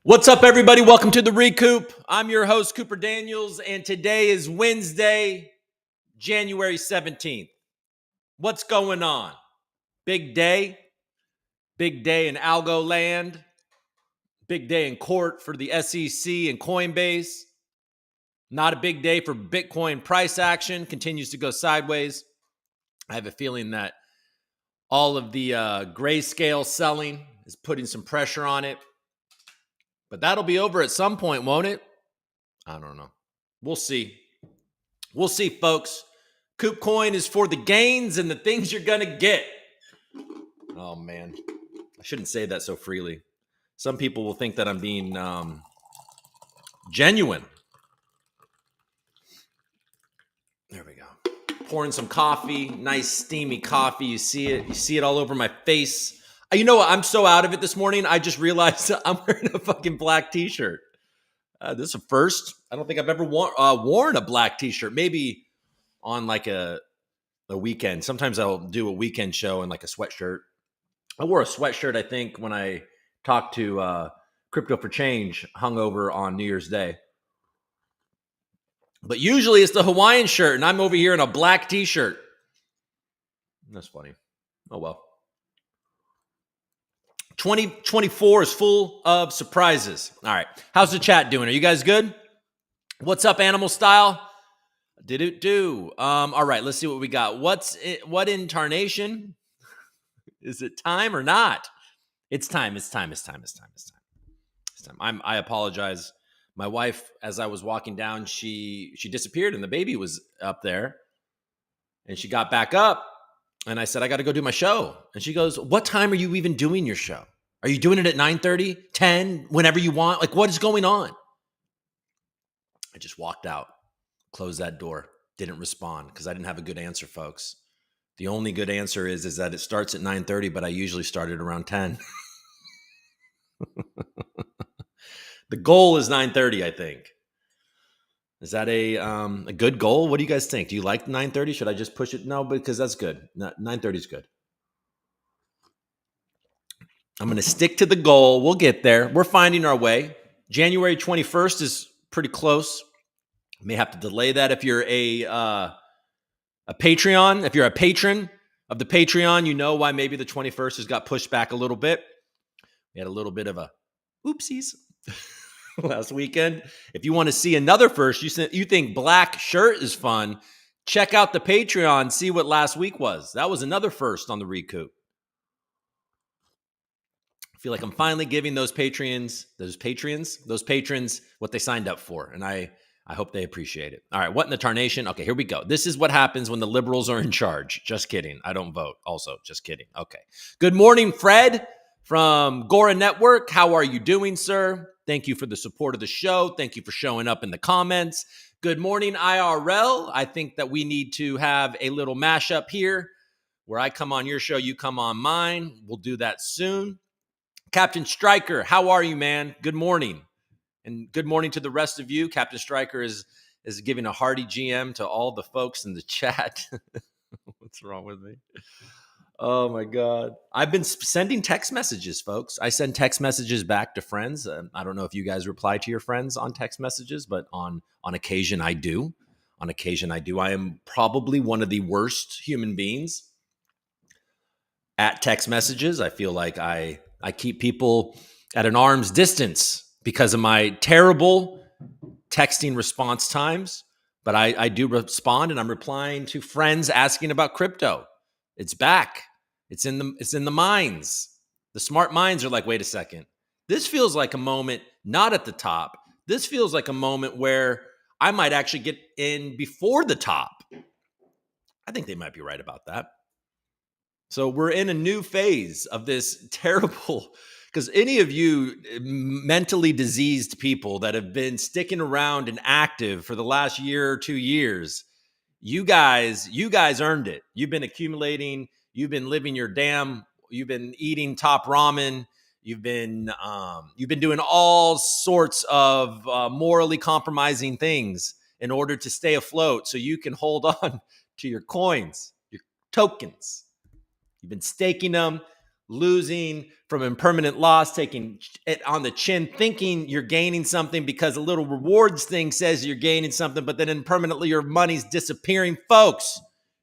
What's up, everybody? Welcome to the ReCoop. I'm your host, Cooper Daniels, and today is Wednesday, January 17th. What's going on? Big day in Algo land, big day in court for the SEC and Coinbase. Not a big day for Bitcoin price action, continues to go sideways. I have a feeling that all of the grayscale selling is putting some pressure on it. But that'll be over at some point, won't it? I don't know. We'll see. We'll see, folks. Coop Coin is for the gains and the things you're going to get. Oh, man. I shouldn't say that so freely. Some people will think that I'm being genuine. There we go. Pouring some coffee. Nice, steamy coffee. You see it. You see it all over my face. You know what? I'm so out of it this morning. I just realized I'm wearing a fucking black t-shirt. This is a first. I don't think I've ever worn a black t-shirt. Maybe on like a weekend. Sometimes I'll do a weekend show in like a sweatshirt. I wore a sweatshirt, I think, when I talked to Crypto for Change hungover on New Year's Day. But usually it's the Hawaiian shirt, and I'm over here in a black t-shirt. That's funny. Oh, well. 2024 is full of surprises. All right. How's the chat doing? Are you guys good? What's up, Animal Style? Did it do? All right. Let's see what we got. What in tarnation? Is it time or not? It's time. I apologize. My wife, as I was walking down, she disappeared and the baby was up there. And she got back up. And I said, I got to go do my show. And she goes, what time are you even doing your show? Are you doing it at 9:30, 10, whenever you want? Like, what is going on? I just walked out, closed that door, didn't respond because I didn't have a good answer, folks. The only good answer is that it starts at 9:30, but I usually start at around 10. The goal is 9:30, I think. Is that a good goal? What do you guys think? Do you like 9:30? Should I just push it? No, because that's good. 9:30 is good. I'm going to stick to the goal. We'll get there. We're finding our way. January 21st is pretty close. May have to delay that if you're a Patreon. If you're a patron of the Patreon, you know why maybe the 21st has got pushed back a little bit. We had a little bit of a oopsies last weekend. If you want to see another first, you think black shirt is fun, check out the Patreon, see what last week was. That was another first on the ReCoop. I feel like I'm finally giving those patrons what they signed up for. And I hope they appreciate it. All right, what in the tarnation? Okay, here we go. This is what happens when the liberals are in charge. Just kidding. I don't vote. Also, just kidding. Okay. Good morning, Fred from GORA NETWORK. How are you doing, sir? Thank you for the support of the show. Thank you for showing up in the comments. Good morning, IRL. I think that we need to have a little mashup here where I come on your show, you come on mine. We'll do that soon. Captain Stryker, how are you, man? Good morning. And good morning to the rest of you. Captain Stryker is giving a hearty GM to all the folks in the chat. What's wrong with me? Oh, my God. I've been sending text messages, folks. I send text messages back to friends. I don't know if you guys reply to your friends on text messages, but on occasion I do. I am probably one of the worst human beings at text messages. I feel like I keep people at an arm's distance because of my terrible texting response times. But I do respond, and I'm replying to friends asking about crypto. It's back. It's in the minds. The smart minds are like, wait a second. This feels like a moment not at the top. This feels like a moment where I might actually get in before the top. I think they might be right about that. So we're in a new phase of this terrible, because any of you mentally diseased people that have been sticking around and active for the last year or 2 years, you guys earned it. You've been accumulating. You've been living you've been eating top ramen. You've been doing all sorts of morally compromising things in order to stay afloat so you can hold on to your coins, your tokens. You've been staking them, losing from impermanent loss, taking it on the chin, thinking you're gaining something because a little rewards thing says you're gaining something, but then impermanently your money's disappearing. Folks,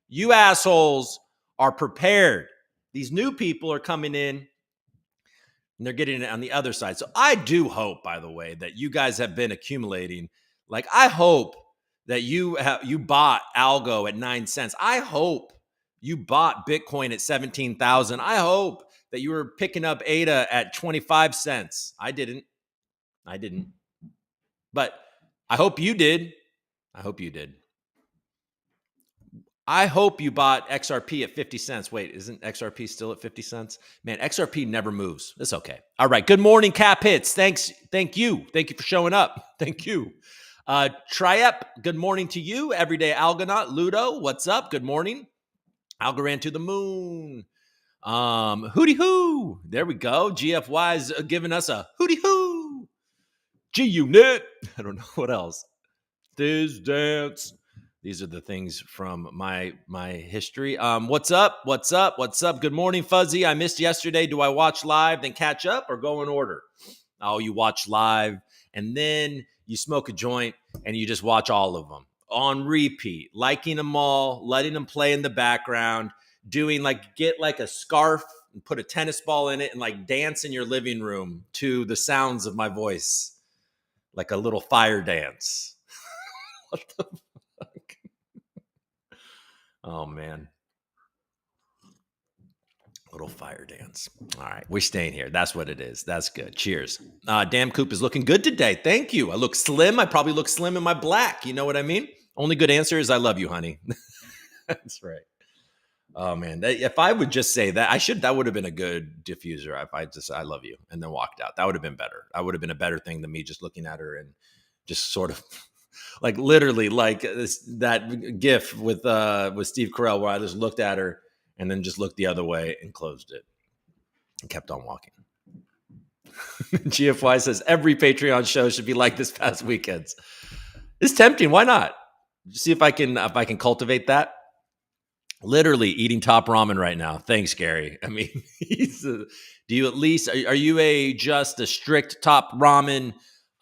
you assholes are prepared. These new people are coming in and they're getting it on the other side. So I do hope, by the way, that you guys have been accumulating. Like, I hope that you bought algo at 9 cents. I hope you bought Bitcoin at 17,000. I hope that you were picking up ADA at 25 cents. I didn't. But I hope you did. I hope you did. I hope you bought XRP at 50 cents. Wait, isn't XRP still at 50 cents? Man, XRP never moves. It's okay. All right. Good morning, Cap Hits. Thanks. Thank you. Thank you for showing up. Thank you. Triep, good morning to you. Everyday Algonaut. Ludo, what's up? Good morning. Algorand to the moon. Hootie hoo. There we go. GFY is giving us a hootie hoo. G Unit. I don't know what else. This dance. These are the things from my history. What's up? What's up? What's up? Good morning, Fuzzy. I missed yesterday. Do I watch live, then catch up, or go in order? Oh, you watch live, and then you smoke a joint, and you just watch all of them on repeat, liking them all, letting them play in the background, doing get a scarf and put a tennis ball in it and dance in your living room to the sounds of my voice, like a little fire dance. What the fuck? Oh, man. Little fire dance. All right. We're staying here. That's what it is. That's good. Cheers. Damn Coop is looking good today. Thank you. I look slim. I probably look slim in my black. You know what I mean? Only good answer is I love you, honey. That's right. Oh, man. If I would just say that, that would have been a good diffuser. If I just, I love you, and then walked out. That would have been better. That would have been a better thing than me just looking at her and just sort of literally that gif with Steve Carell where I just looked at her and then just looked the other way and closed it and kept on walking. GFY says every Patreon show should be like this past weekend's. It's tempting. Why not? See if I can cultivate that. Literally eating top ramen right now. Thanks, Gary. I mean, do you at least are you just a strict top ramen,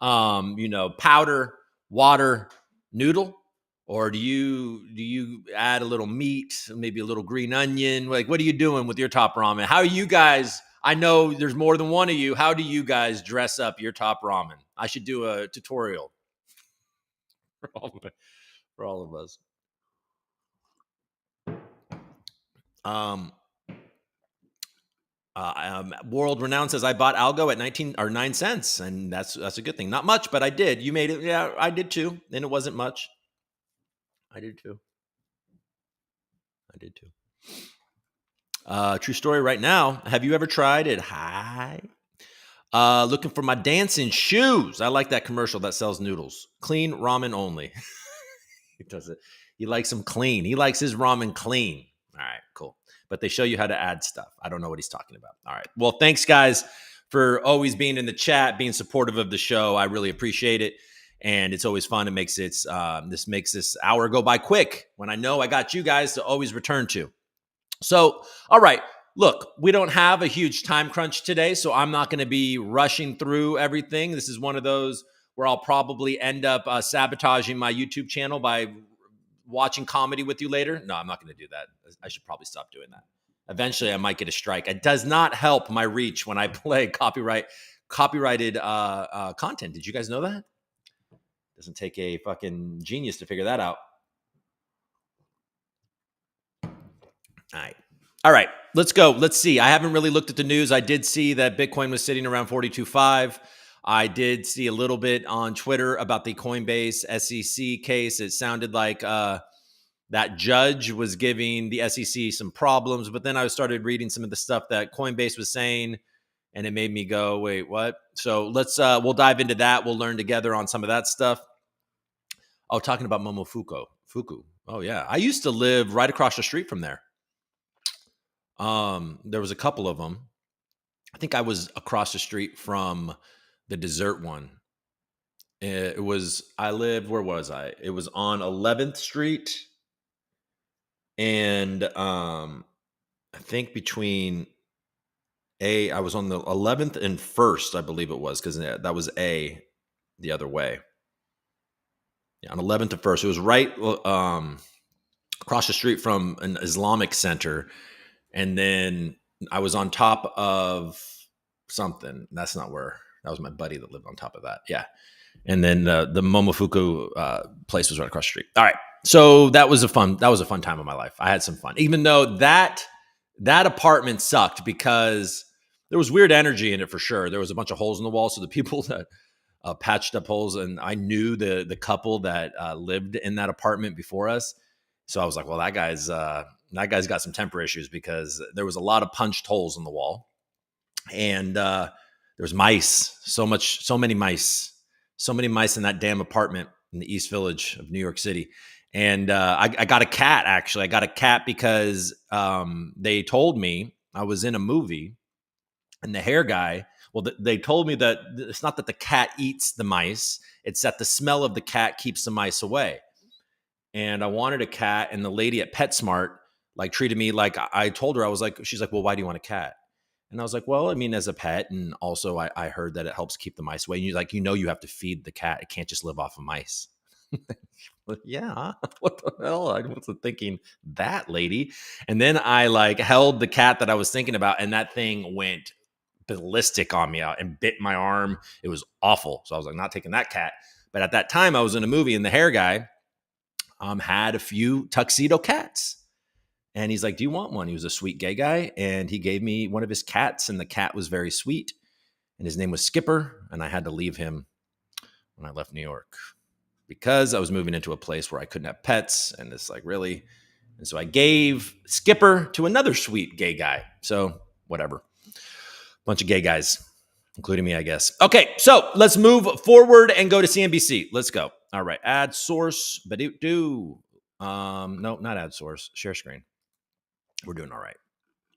powder, water, noodle, or do you add a little meat, maybe a little green onion? What are you doing with your top ramen? How are you guys? I know there's more than one of you. How do you guys dress up your top ramen? I should do a tutorial for all of us. World Renowned says I bought algo at 19 or 9 cents, and that's a good thing. Not much, but I did. You made it. Yeah, I did too. And it wasn't much. I did too. True story right now. Have you ever tried it? Hi. Looking for my dancing shoes. I like that commercial that sells noodles. Clean ramen only. He does it. He likes them clean. He likes his ramen clean. All right, cool. But they show you how to add stuff. I don't know what he's talking about. All right. Well, thanks, guys, for always being in the chat, being supportive of the show. I really appreciate it. And it's always fun. It makes this makes this hour go by quick when I know I got you guys to always return to. So, all right. Look, we don't have a huge time crunch today, so I'm not going to be rushing through everything. This is one of those where I'll probably end up sabotaging my YouTube channel by watching comedy with you later. No, I'm not going to do that. I should probably stop doing that. Eventually, I might get a strike. It does not help my reach when I play copyrighted content. Did you guys know that? Doesn't take a fucking genius to figure that out. All right, let's go. Let's see. I haven't really looked at the news. I did see that Bitcoin was sitting around 42.5. I did see a little bit on Twitter about the Coinbase SEC case. It sounded like that judge was giving the SEC some problems, but then I started reading some of the stuff that Coinbase was saying, and it made me go, wait, what? So we'll dive into that. We'll learn together on some of that stuff. Oh, talking about Momofuku. Oh, yeah. I used to live right across the street from there. There was a couple of them. I think I was across the street from the dessert one. Where was I? It was on 11th Street. And I think between I was on the 11th and 1st, I believe it was, because that was A the other way. Yeah, on 11th and 1st. It was right across the street from an Islamic center. And then I was on top of something. That's not where. That was my buddy that lived on top of that. Yeah. And then the Momofuku place was right across the street. All right. So that was a fun time of my life. I had some fun, even though that apartment sucked because there was weird energy in it for sure. There was a bunch of holes in the wall. So the people that patched up holes, and I knew the couple that lived in that apartment before us. So I was like, well, that guy's got some temper issues because there was a lot of punched holes in the wall, and there was mice. So many mice in that damn apartment in the East Village of New York City. And I got a cat, actually. I got a cat because they told me I was in a movie, and the hair guy, well, they told me that it's not that the cat eats the mice, it's that the smell of the cat keeps the mice away. And I wanted a cat, and the lady at PetSmart like treated me like I told her. I was like, she's like, well, why do you want a cat? And I was like, well, I mean, as a pet, and also I heard that it helps keep the mice away. And you're like, you have to feed the cat. It can't just live off of mice. But yeah, what the hell? I wasn't thinking that, lady. And then I like held the cat that I was thinking about, and that thing went ballistic on me out and bit my arm. It was awful. So I was like, not taking that cat. But at that time, I was in a movie, and the hair guy had a few tuxedo cats. And he's like, do you want one? He was a sweet gay guy. And he gave me one of his cats, and the cat was very sweet. And his name was Skipper. And I had to leave him when I left New York because I was moving into a place where I couldn't have pets. And it's like, really? And so I gave Skipper to another sweet gay guy. So whatever. Bunch of gay guys, including me, I guess. Okay, so let's move forward and go to CNBC. Let's go. All right, ad source, but no, not ad source. Share screen. We're doing all right.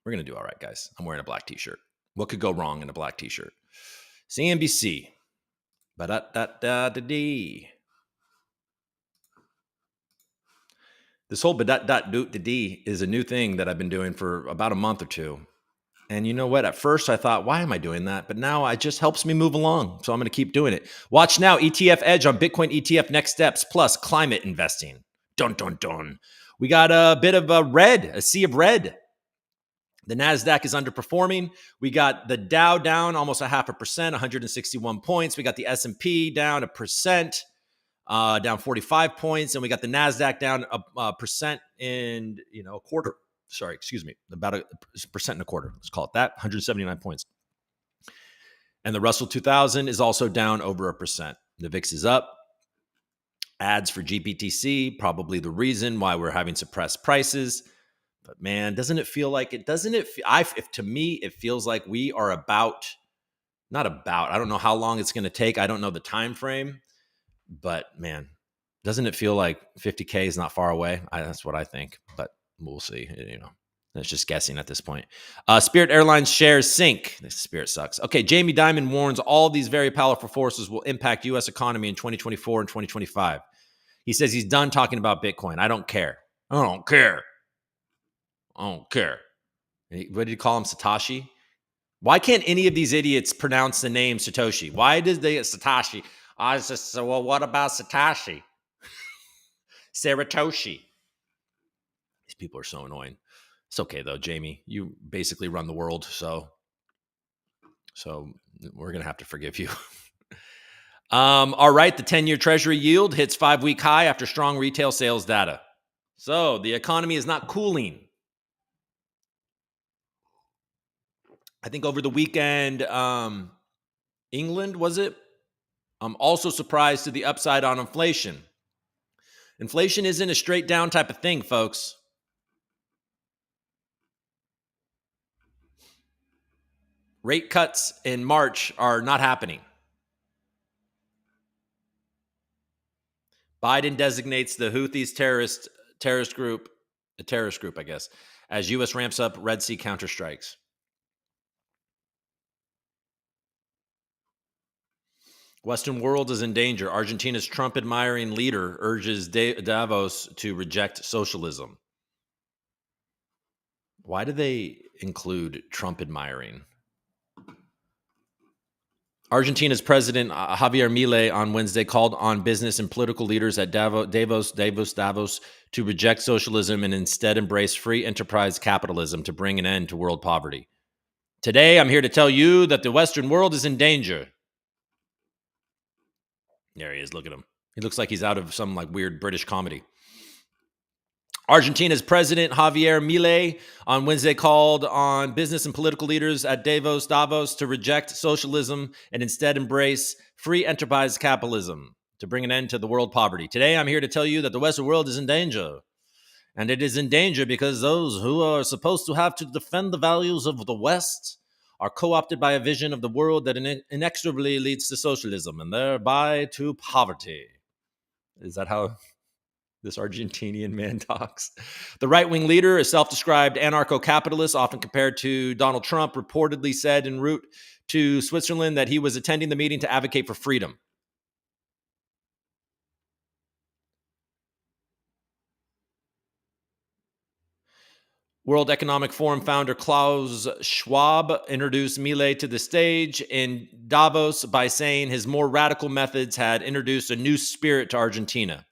We're gonna do all right, guys. I'm wearing a black t-shirt. What could go wrong in a black t-shirt? CNBC. Ba-da-da-da-da-dee. This whole ba-da-da-do-da-dee is a new thing that I've been doing for about a month or two. And you know what? At first I thought, why am I doing that? But now it just helps me move along. So I'm going to keep doing it. Watch now, ETF Edge on Bitcoin ETF next steps, plus climate investing. Dun, dun, dun. We got a bit of a sea of red. The NASDAQ is underperforming. We got the Dow down almost 0.5%, 161 points. We got the S&P down 1%, down 45 points. And we got the NASDAQ down a percent and a quarter. Sorry, excuse me, about 1.25%. Let's call it that, 179 points. And the Russell 2000 is also down over 1%. The VIX is up. Ads for GBTC, probably the reason why we're having suppressed prices. But man, doesn't it feel like it? Doesn't it? To me, it feels like we are I don't know how long it's going to take. I don't know the time frame. But man, doesn't it feel like 50K is not far away? That's what I think. But we'll see. That's just guessing at this point. Spirit Airlines shares sink. This Spirit sucks. Okay, Jamie Dimon warns all these very powerful forces will impact U.S. economy in 2024 and 2025. He says he's done talking about Bitcoin. I don't care. What did he call him? Satoshi? Why can't any of these idiots pronounce the name Satoshi? Why did they get Satoshi? I was just, well, what about Satoshi? Saratoshi. These people are so annoying. It's okay though, Jamie. You basically run the world, so we're gonna have to forgive you. All right, the 10-year Treasury yield hits 5-week high after strong retail sales data. So the economy is not cooling. I think over the weekend, England, was it? I'm also surprised to the upside on inflation. Inflation isn't a straight down type of thing, folks. Rate cuts in March are not happening. Biden designates the Houthis terrorist group, I guess, as U.S. ramps up Red Sea counterstrikes. Western world is in danger. Argentina's Trump-admiring leader urges Davos to reject socialism. Why do they include Trump-admiring? Argentina's President Javier Milei on Wednesday called on business and political leaders at Davos to reject socialism and instead embrace free enterprise capitalism to bring an end to world poverty. Today, I'm here to tell you that the Western world is in danger. There he is. Look at him. He looks like he's out of some like weird British comedy. Argentina's President Javier Milei on Wednesday called on business and political leaders at Davos to reject socialism and instead embrace free enterprise capitalism to bring an end to the world poverty. Today, I'm here to tell you that the Western world is in danger. And it is in danger because those who are supposed to have to defend the values of the West are co-opted by a vision of the world that inexorably leads to socialism and thereby to poverty. Is that how this Argentinian man talks? The right-wing leader, a self-described anarcho-capitalist, often compared to Donald Trump, reportedly said en route to Switzerland that he was attending the meeting to advocate for freedom. World Economic Forum founder Klaus Schwab introduced Milei to the stage in Davos by saying his more radical methods had introduced a new spirit to Argentina.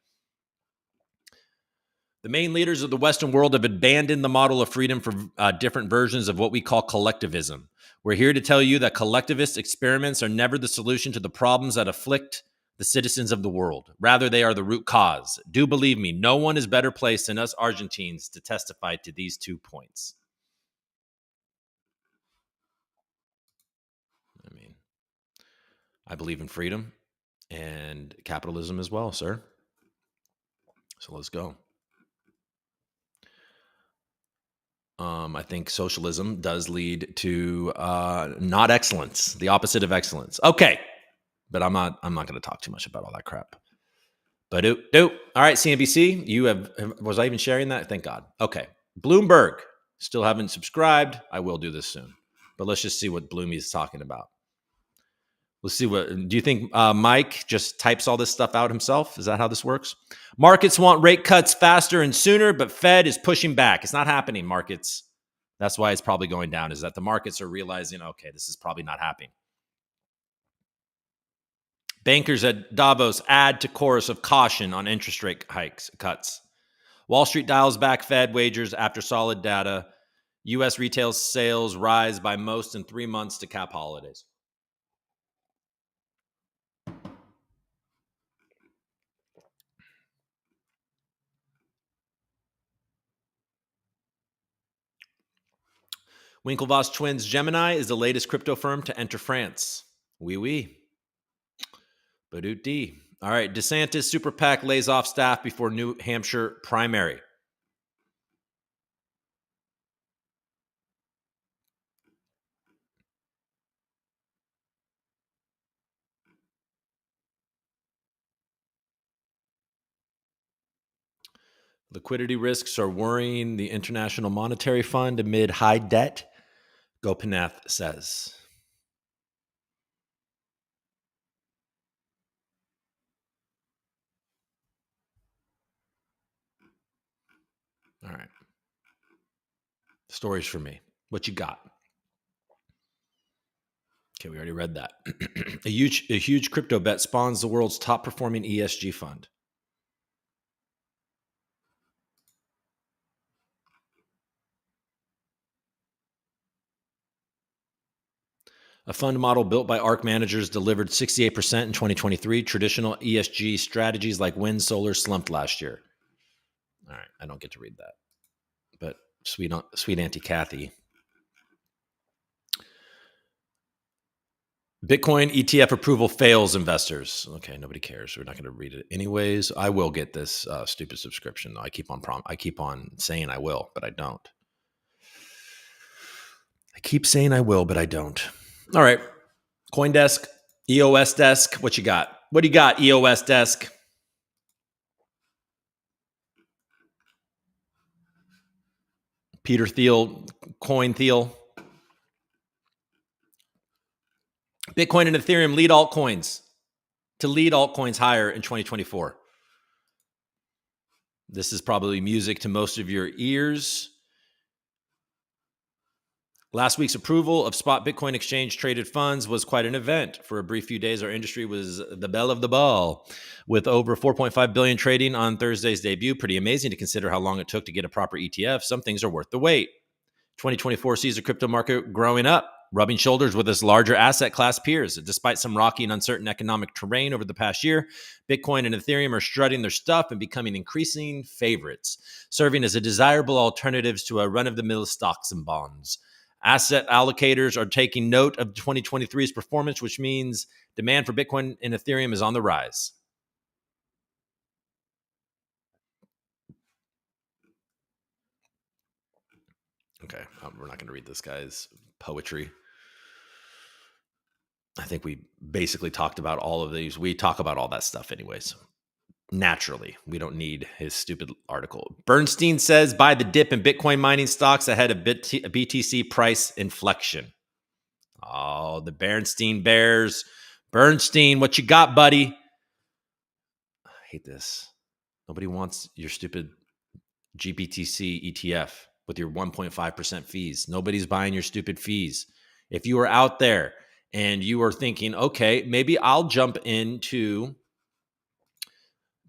The main leaders of the Western world have abandoned the model of freedom for different versions of what we call collectivism. We're here to tell you that collectivist experiments are never the solution to the problems that afflict the citizens of the world. Rather, they are the root cause. Do believe me, no one is better placed than us Argentines to testify to these 2 points. I mean, I believe in freedom and capitalism as well, sir. So let's go. I think socialism does lead to not excellence, the opposite of excellence. Okay, but I'm not going to talk too much about all that crap. But all right, CNBC, you have, was I even sharing that? Thank God. Okay, Bloomberg, still haven't subscribed. I will do this soon, but let's just see what Bloomy is talking about. Let's see do you think Mike just types all this stuff out himself? Is that how this works? Markets want rate cuts faster and sooner, but Fed is pushing back. It's not happening, markets. That's why it's probably going down, is that the markets are realizing, okay, this is probably not happening. Bankers at Davos add to chorus of caution on interest rate cuts. Wall Street dials back Fed wagers after solid data. U.S. retail sales rise by most in 3 months to cap holidays. Winklevoss Twins Gemini is the latest crypto firm to enter France. Oui, oui. Badoot. All right, DeSantis Super PAC lays off staff before New Hampshire primary. Liquidity risks are worrying the International Monetary Fund amid high debt, Gopinath says. All right. Stories for me. What you got? Okay, we already read that. A huge crypto bet spawns the world's top performing ESG fund. A fund model built by ARK managers delivered 68% in 2023. Traditional ESG strategies like wind, solar slumped last year. All right, I don't get to read that. But sweet Auntie Kathy. Bitcoin ETF approval fails investors. Okay, nobody cares. We're not going to read it anyways. I will get this stupid subscription. I keep on saying I will, but I don't. I keep saying I will, but I don't. All right. CoinDesk, EOS Desk. What you got? What do you got, EOS Desk? Peter Thiel, Coin Thiel. Bitcoin and Ethereum lead altcoins higher in 2024. This is probably music to most of your ears. Last week's approval of spot Bitcoin exchange traded funds was quite an event. For a brief few days, our industry was the belle of the ball, with over 4.5 billion trading on Thursday's debut. Pretty amazing to consider how long it took to get a proper ETF. Some things are worth the wait. 2024 sees the crypto market growing up, rubbing shoulders with its larger asset class peers. Despite some rocky and uncertain economic terrain over the past year, Bitcoin and Ethereum are strutting their stuff and becoming increasing favorites, serving as a desirable alternatives to a run-of-the-mill stocks and bonds. Asset allocators are taking note of 2023's performance, which means demand for Bitcoin and Ethereum is on the rise. Okay, we're not going to read this guy's poetry. I think we basically talked about all of these. We talk about all that stuff anyways. Naturally, we don't need his stupid article. Bernstein says buy the dip in Bitcoin mining stocks ahead of BTC price inflection. Oh, the Bernstein Bears. Bernstein, what you got, buddy? I hate this. Nobody wants your stupid GBTC ETF with your 1.5% fees. Nobody's buying your stupid fees. If you are out there and you are thinking, okay, maybe I'll jump into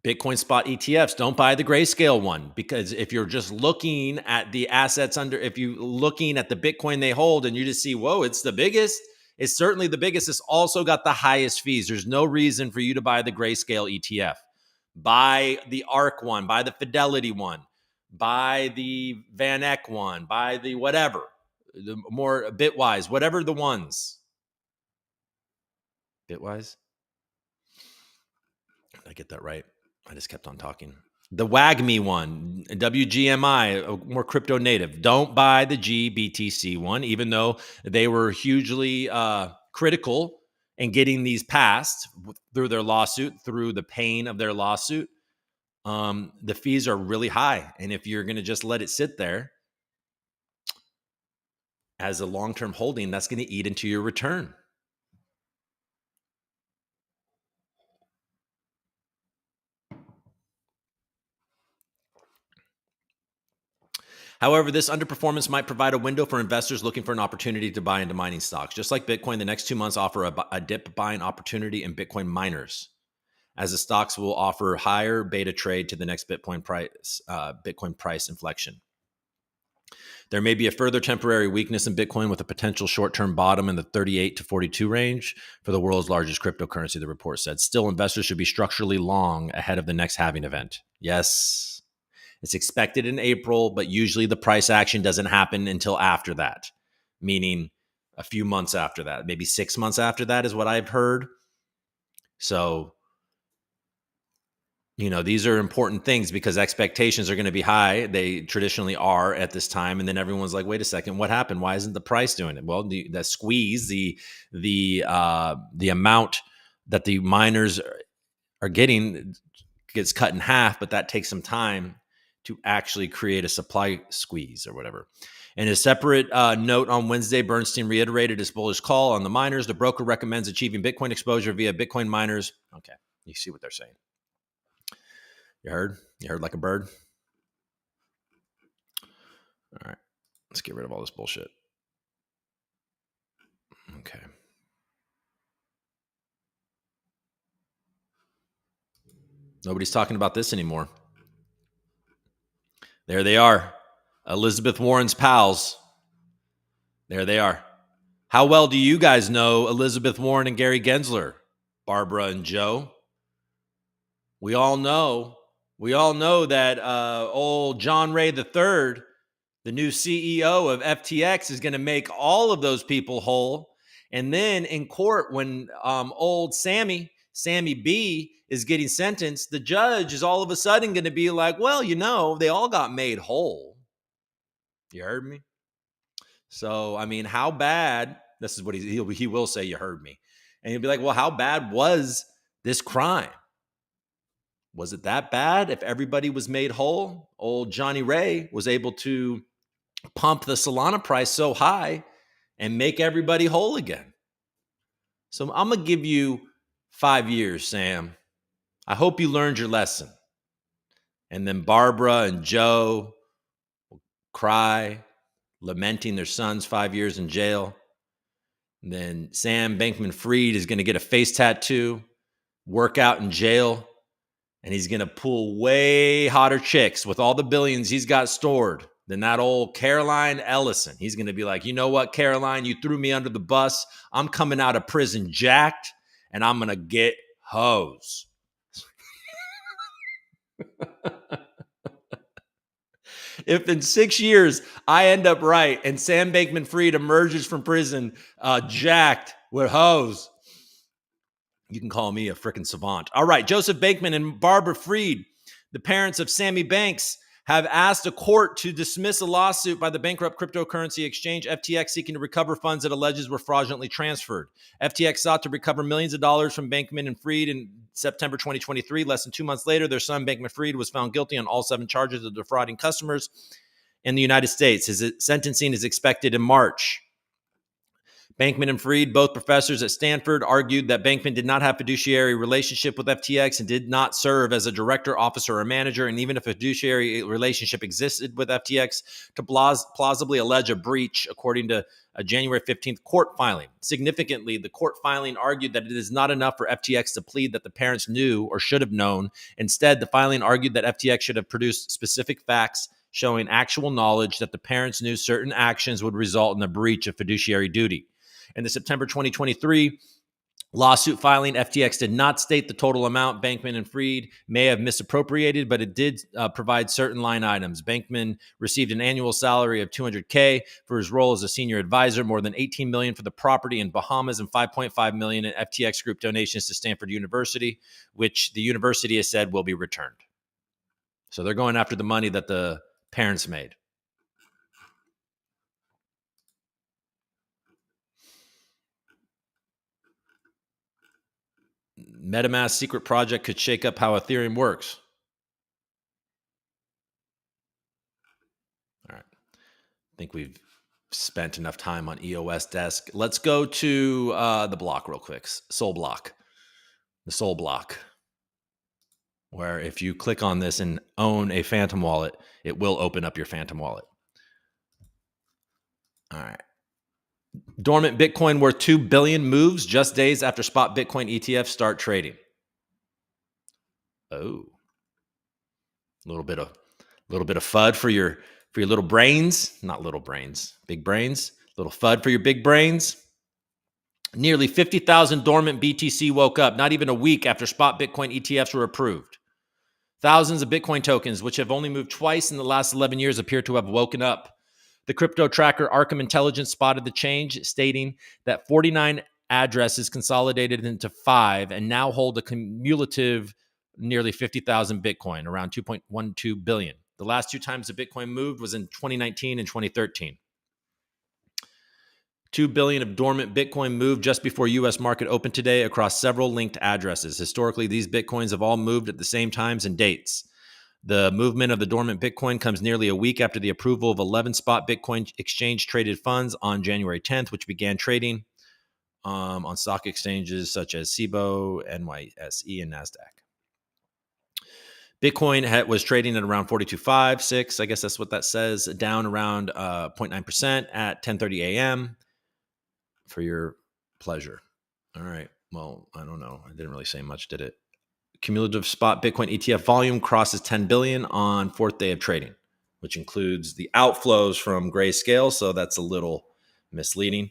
Bitcoin spot ETFs, don't buy the grayscale one, because if you're just looking at the assets if you're looking at the Bitcoin they hold and you just see, whoa, it's the biggest, it's certainly the biggest. It's also got the highest fees. There's no reason for you to buy the grayscale ETF. Buy the ARK one, buy the Fidelity one, buy the Van Eck one, buy the whatever, the more Bitwise, whatever the ones. Bitwise? Did I get that right? I just kept on talking. The WAGMI one, WGMI, more crypto native. Don't buy the GBTC one, even though they were hugely critical in getting these passed through their lawsuit, through the pain of their lawsuit. The fees are really high. And if you're going to just let it sit there as a long-term holding, that's going to eat into your return. However, this underperformance might provide a window for investors looking for an opportunity to buy into mining stocks. Just like Bitcoin, the next 2 months offer a dip buying opportunity in Bitcoin miners, as the stocks will offer higher beta trade to the next Bitcoin price inflection. There may be a further temporary weakness in Bitcoin with a potential short-term bottom in the 38 to 42 range for the world's largest cryptocurrency, the report said. Still, investors should be structurally long ahead of the next halving event. Yes. It's expected in April, but usually the price action doesn't happen until after that, meaning a few months after that, maybe 6 months after that is what I've heard. So, these are important things because expectations are going to be high. They traditionally are at this time. And then everyone's like, wait a second, what happened? Why isn't the price doing it? Well, the squeeze, the amount that the miners are getting gets cut in half, but that takes some time to actually create a supply squeeze or whatever. In a separate note on Wednesday, Bernstein reiterated his bullish call on the miners. The broker recommends achieving Bitcoin exposure via Bitcoin miners. Okay, you see what they're saying. You heard? You heard like a bird? All right, let's get rid of all this bullshit. Okay. Nobody's talking about this anymore. There they are. Elizabeth Warren's pals. There they are. How well do you guys know Elizabeth Warren and Gary Gensler, Barbara and Joe? We all know that old John Ray III, the new CEO of FTX, is going to make all of those people whole. And then in court, when old Sammy B is getting sentenced, the judge is all of a sudden going to be like, well, they all got made whole. You heard me? So, I mean, how bad, this is what he will say, you heard me. And he'll be like, well, how bad was this crime? Was it that bad if everybody was made whole? Old Johnny Ray was able to pump the Solana price so high and make everybody whole again. So I'm going to give you 5 years, Sam. I hope you learned your lesson. And then Barbara and Joe will cry lamenting their son's 5 years in jail. And then Sam Bankman-Fried is going to get a face tattoo, work out in jail, and he's going to pull way hotter chicks with all the billions he's got stored than that old Caroline Ellison. He's going to be like, you know what, Caroline, you threw me under the bus. I'm coming out of prison jacked, and I'm going to get hoes. If in 6 years I end up right and Sam Bankman-Fried emerges from prison jacked with hoes, you can call me a freaking savant. All right, Joseph Bankman and Barbara Fried, the parents of Sammy Banks, have asked a court to dismiss a lawsuit by the bankrupt cryptocurrency exchange FTX seeking to recover funds it alleges were fraudulently transferred. FTX sought to recover millions of dollars from Bankman and Fried in September 2023. Less than 2 months later, their son Bankman-Fried was found guilty on all 7 charges of defrauding customers in the United States. His sentencing is expected in March. Bankman and Fried, both professors at Stanford, argued that Bankman did not have fiduciary relationship with FTX and did not serve as a director, officer, or manager. And even if a fiduciary relationship existed with FTX, to plausibly allege a breach, according to a January 15th court filing. Significantly, the court filing argued that it is not enough for FTX to plead that the parents knew or should have known. Instead, the filing argued that FTX should have produced specific facts showing actual knowledge that the parents knew certain actions would result in a breach of fiduciary duty. In the September 2023 lawsuit filing, FTX did not state the total amount Bankman and Fried may have misappropriated, but it did provide certain line items. Bankman received an annual salary of $200K for his role as a senior advisor, more than $18 million for the property in Bahamas, and $5.5 million in FTX Group donations to Stanford University, which the university has said will be returned. So they're going after the money that the parents made. MetaMask secret project could shake up how Ethereum works. All right. I think we've spent enough time on EOS desk. Let's go to the block real quick. Soul block. The Soul block. Where if you click on this and own a Phantom wallet, it will open up your Phantom wallet. All right. Dormant Bitcoin worth $2 billion moves just days after spot Bitcoin ETFs start trading. Oh, a little bit of FUD for your little brains, not little brains, big brains. Little FUD for your big brains. Nearly 50,000 dormant BTC woke up not even a week after spot Bitcoin ETFs were approved. Thousands of Bitcoin tokens, which have only moved twice in the last 11 years, appear to have woken up. The crypto tracker Arkham Intelligence spotted the change, stating that 49 addresses consolidated into 5 and now hold a cumulative nearly 50,000 Bitcoin, around 2.12 billion. The last 2 times the Bitcoin moved was in 2019 and 2013. 2 billion of dormant Bitcoin moved just before U.S. market opened today across several linked addresses. Historically, these Bitcoins have all moved at the same times and dates. The movement of the dormant Bitcoin comes nearly a week after the approval of 11 spot Bitcoin exchange-traded funds on January 10th, which began trading on stock exchanges such as CBOE, NYSE, and NASDAQ. Bitcoin was trading at around 42.56. I guess that's what that says, down around 0.9% at 10:30 a.m. for your pleasure. All right. Well, I don't know. I didn't really say much, did it? Cumulative spot Bitcoin ETF volume crosses 10 billion on 4th day of trading, which includes the outflows from Grayscale. So that's a little misleading.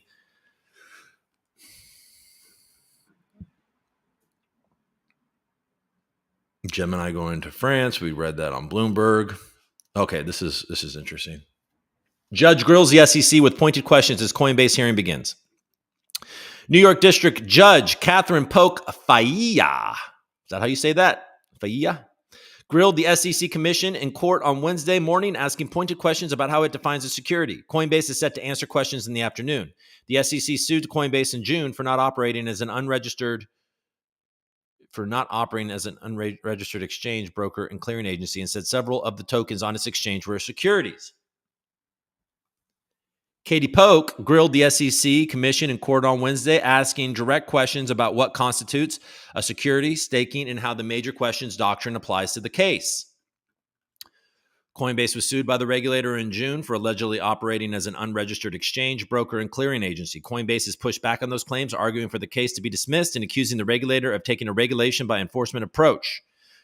Gemini going to France. We read that on Bloomberg. Okay, this is interesting. Judge grills the SEC with pointed questions as Coinbase hearing begins. New York District Judge Catherine Polk Failla. Is that how you say that? Failla? Grilled the SEC Commission in court on Wednesday morning, asking pointed questions about how it defines a security. Coinbase is set to answer questions in the afternoon. The SEC sued Coinbase in June for not operating as an unregistered exchange, broker, and clearing agency, and said several of the tokens on its exchange were securities. Katie Polk grilled the SEC Commission in court on Wednesday, asking direct questions about what constitutes a security, staking, and how the major questions doctrine applies to the case. Coinbase was sued by the regulator in June for allegedly operating as an unregistered exchange, broker, and clearing agency. Coinbase has pushed back on those claims, arguing for the case to be dismissed and accusing the regulator of taking a regulation by enforcement approach.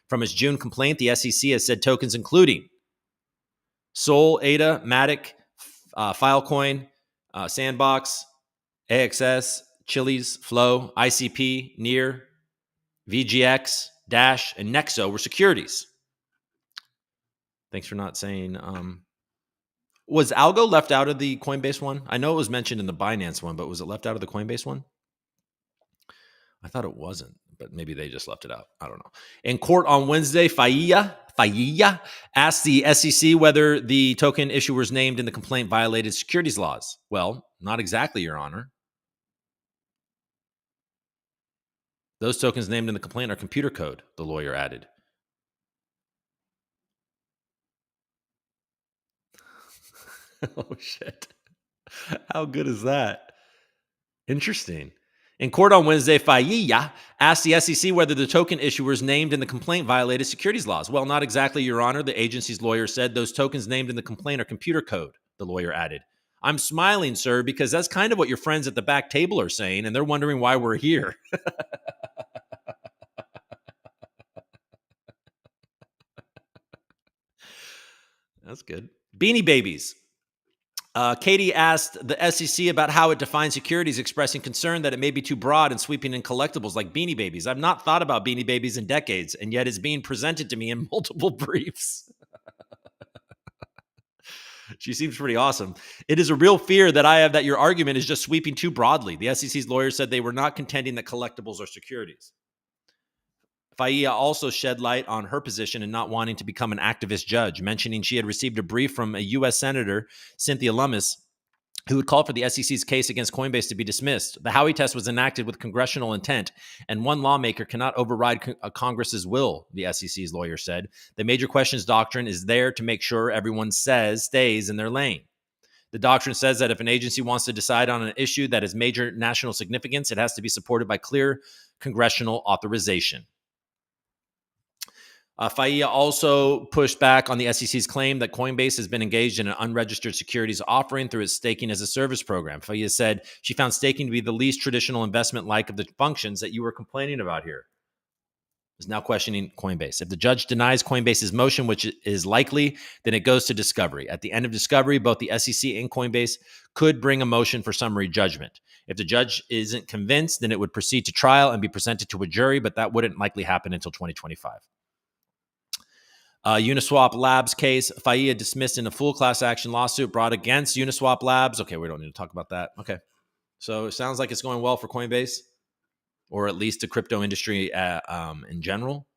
From its June complaint, the SEC has said tokens including Sol, ADA, Matic, Filecoin, Sandbox, AXS, Chiliz, Flow, ICP, Near, VGX, Dash, and Nexo were securities. Thanks for not saying. Was Algo left out of the Coinbase one? I know it was mentioned in the Binance one, but was it left out of the Coinbase one? I thought it wasn't, but maybe they just left it out. I don't know. In court on Wednesday, Faya asked the SEC whether the token issuers named in the complaint violated securities laws. Well, not exactly, Your Honor. Those tokens named in the complaint are computer code, the lawyer added. Oh, shit. How good is that? Interesting. In court on Wednesday, Faya asked the SEC whether the token issuers named in the complaint violated securities laws. Well, not exactly, Your Honor, the agency's lawyer said. Those tokens named in the complaint are computer code, the lawyer added. I'm smiling, sir, because that's kind of what your friends at the back table are saying, and they're wondering why we're here. That's good. Beanie Babies. Katie asked the SEC about how it defines securities, expressing concern that it may be too broad and sweeping in collectibles like Beanie Babies. I've not thought about Beanie Babies in decades, and yet it's being presented to me in multiple briefs. She seems pretty awesome. It is a real fear that I have that your argument is just sweeping too broadly. The SEC's lawyer said they were not contending that collectibles are securities. Faya also shed light on her position in not wanting to become an activist judge, mentioning she had received a brief from a U.S. Senator, Cynthia Lummis, who had called for the SEC's case against Coinbase to be dismissed. The Howey test was enacted with congressional intent, and one lawmaker cannot override Congress's will, the SEC's lawyer said. The major questions doctrine is there to make sure everyone stays in their lane. The doctrine says that if an agency wants to decide on an issue that has major national significance, it has to be supported by clear congressional authorization. Faya also pushed back on the SEC's claim that Coinbase has been engaged in an unregistered securities offering through its staking as a service program. Faya said she found staking to be the least traditional investment-like of the functions that you were complaining about here. Is now questioning Coinbase. If the judge denies Coinbase's motion, which is likely, then it goes to discovery. At the end of discovery, both the SEC and Coinbase could bring a motion for summary judgment. If the judge isn't convinced, then it would proceed to trial and be presented to a jury, but that wouldn't likely happen until 2025. Uniswap Labs case, Faya dismissed in a full class action lawsuit brought against Uniswap Labs. Okay, we don't need to talk about that. Okay, so it sounds like it's going well for Coinbase, or at least the crypto industry in general.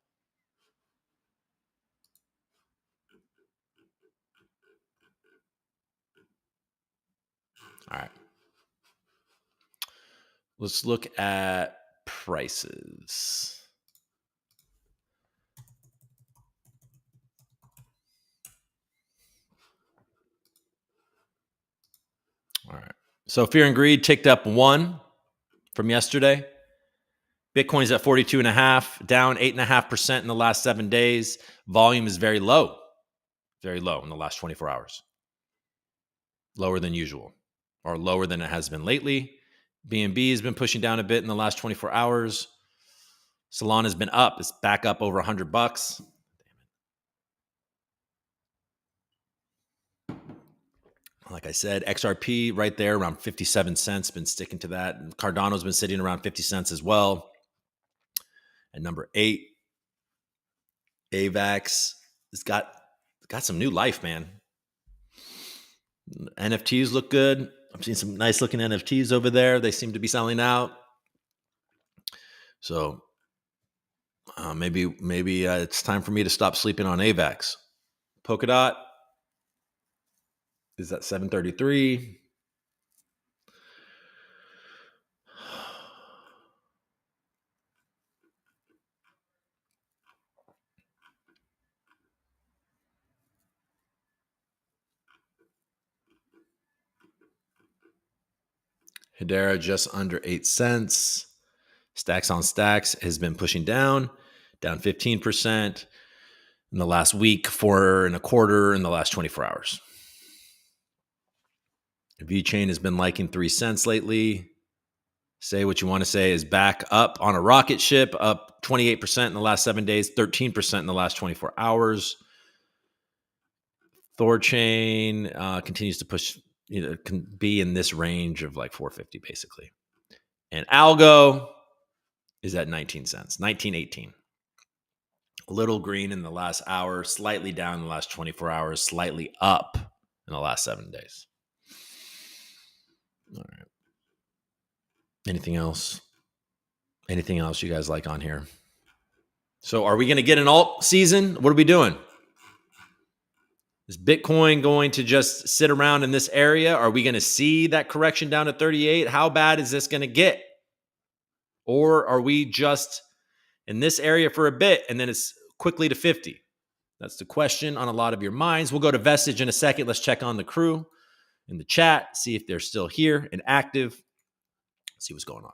All right. Let's look at prices. All right. So fear and greed ticked up 1 from yesterday. Bitcoin's at 42.5, down 8.5% in the last 7 days. Volume is very low in the last 24 hours. Lower than usual, or lower than it has been lately. BNB has been pushing down a bit in the last 24 hours. Solana has been up. It's back up over $100. Like I said, XRP right there around 57 cents, been sticking to that. And Cardano's been sitting around 50 cents as well. And number 8, AVAX has got some new life, man. NFTs look good. I'm seeing some nice looking NFTs over there. They seem to be selling out. So maybe it's time for me to stop sleeping on AVAX. Polkadot is at 733. Hedera just under 8 cents. Stacks on Stacks has been pushing down 15%. in the last week, 4.25 in the last 24 hours. VeChain has been liking 3 cents lately. Say what you want to say is back up on a rocket ship, up 28% in the last 7 days, 13% in the last 24 hours. Thorchain continues to push, can be in this range of like 450 basically. And Algo is at 19 cents, 19.18. A little green in the last hour, slightly down in the last 24 hours, slightly up in the last 7 days. All right. Anything else? Anything else you guys like on here? So are we going to get an alt season? What are we doing? Is Bitcoin going to just sit around in this area? Are we going to see that correction down to 38? How bad is this going to get? Or are we just in this area for a bit and then it's quickly to 50? That's the question on a lot of your minds. We'll go to Vestige in a second. Let's check on the crew in the chat, see if they're still here and active, see what's going on.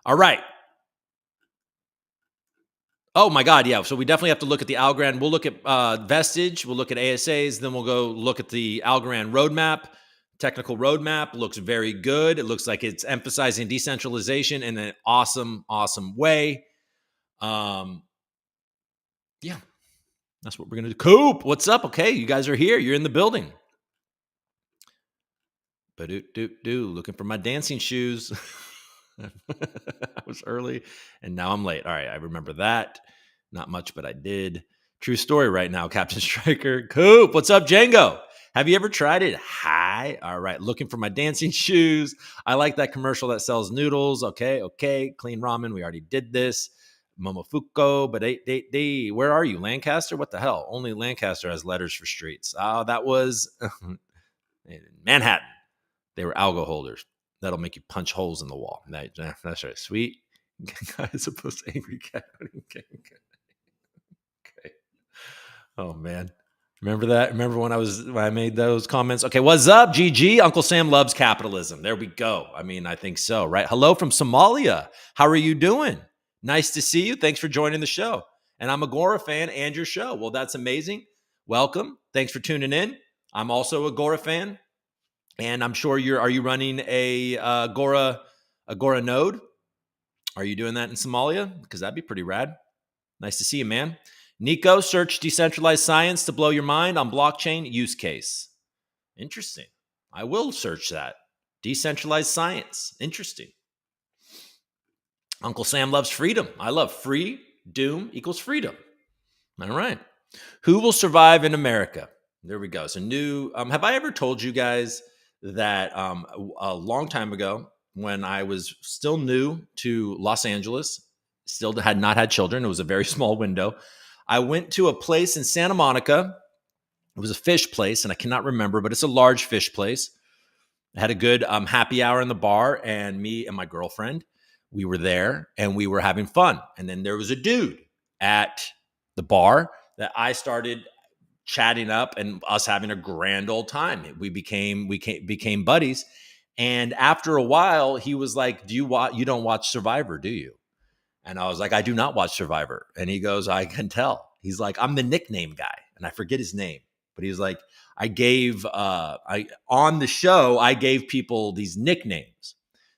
All right. Oh my God, yeah. So we definitely have to look at the Algorand. We'll look at Vestige. We'll look at ASAs. Then we'll go look at the Algorand roadmap. Technical roadmap looks very good. It looks like it's emphasizing decentralization in an awesome, awesome way. Yeah, that's what we're gonna do. Coop, what's up? Okay, you guys are here. You're in the building. Looking for my dancing shoes. I was early and now I'm late. All right, I remember that. Not much, but I did. True story right now, Captain Striker. Coop, what's up, Django? Have you ever tried it? Hi. All right, looking for my dancing shoes. I like that commercial that sells noodles. Okay. Clean ramen. We already did this. Momofuku, but where are you? Lancaster? What the hell? Only Lancaster has letters for streets. Oh, that was Manhattan. They were algo holders. That'll make you punch holes in the wall. That's right. Sweet guy as opposed to angry cat. Okay. Oh man. Remember that? Remember when I made those comments? Okay, what's up, GG? Uncle Sam loves capitalism. There we go. I mean, I think so, right? Hello from Somalia. How are you doing? Nice to see you. Thanks for joining the show. And I'm a GORA fan and your show. Well, that's amazing. Welcome. Thanks for tuning in. I'm also a GORA fan. And I'm sure are you running a GORA node? Are you doing that in Somalia? Because that'd be pretty rad. Nice to see you, man. Nico, search decentralized science to blow your mind on blockchain use case. Interesting. I will search that. Decentralized science. Interesting. Uncle Sam loves freedom. I love free. Doom equals freedom. All right. Who will survive in America? There we go. So new. Have I ever told you guys that a long time ago, when I was still new to Los Angeles, still had not had children, it was a very small window, I went to a place in Santa Monica. It was a fish place, and I cannot remember, but it's a large fish place. I had a good happy hour in the bar, and me and my girlfriend, we were there, and we were having fun. And then there was a dude at the bar that I started chatting up and us having a grand old time. We became buddies. And after a while, he was like, you don't watch Survivor, do you? And I was like, I do not watch Survivor. And he goes, I can tell. He's like, I'm the nickname guy. And I forget his name. But he's like, on the show, I gave people these nicknames.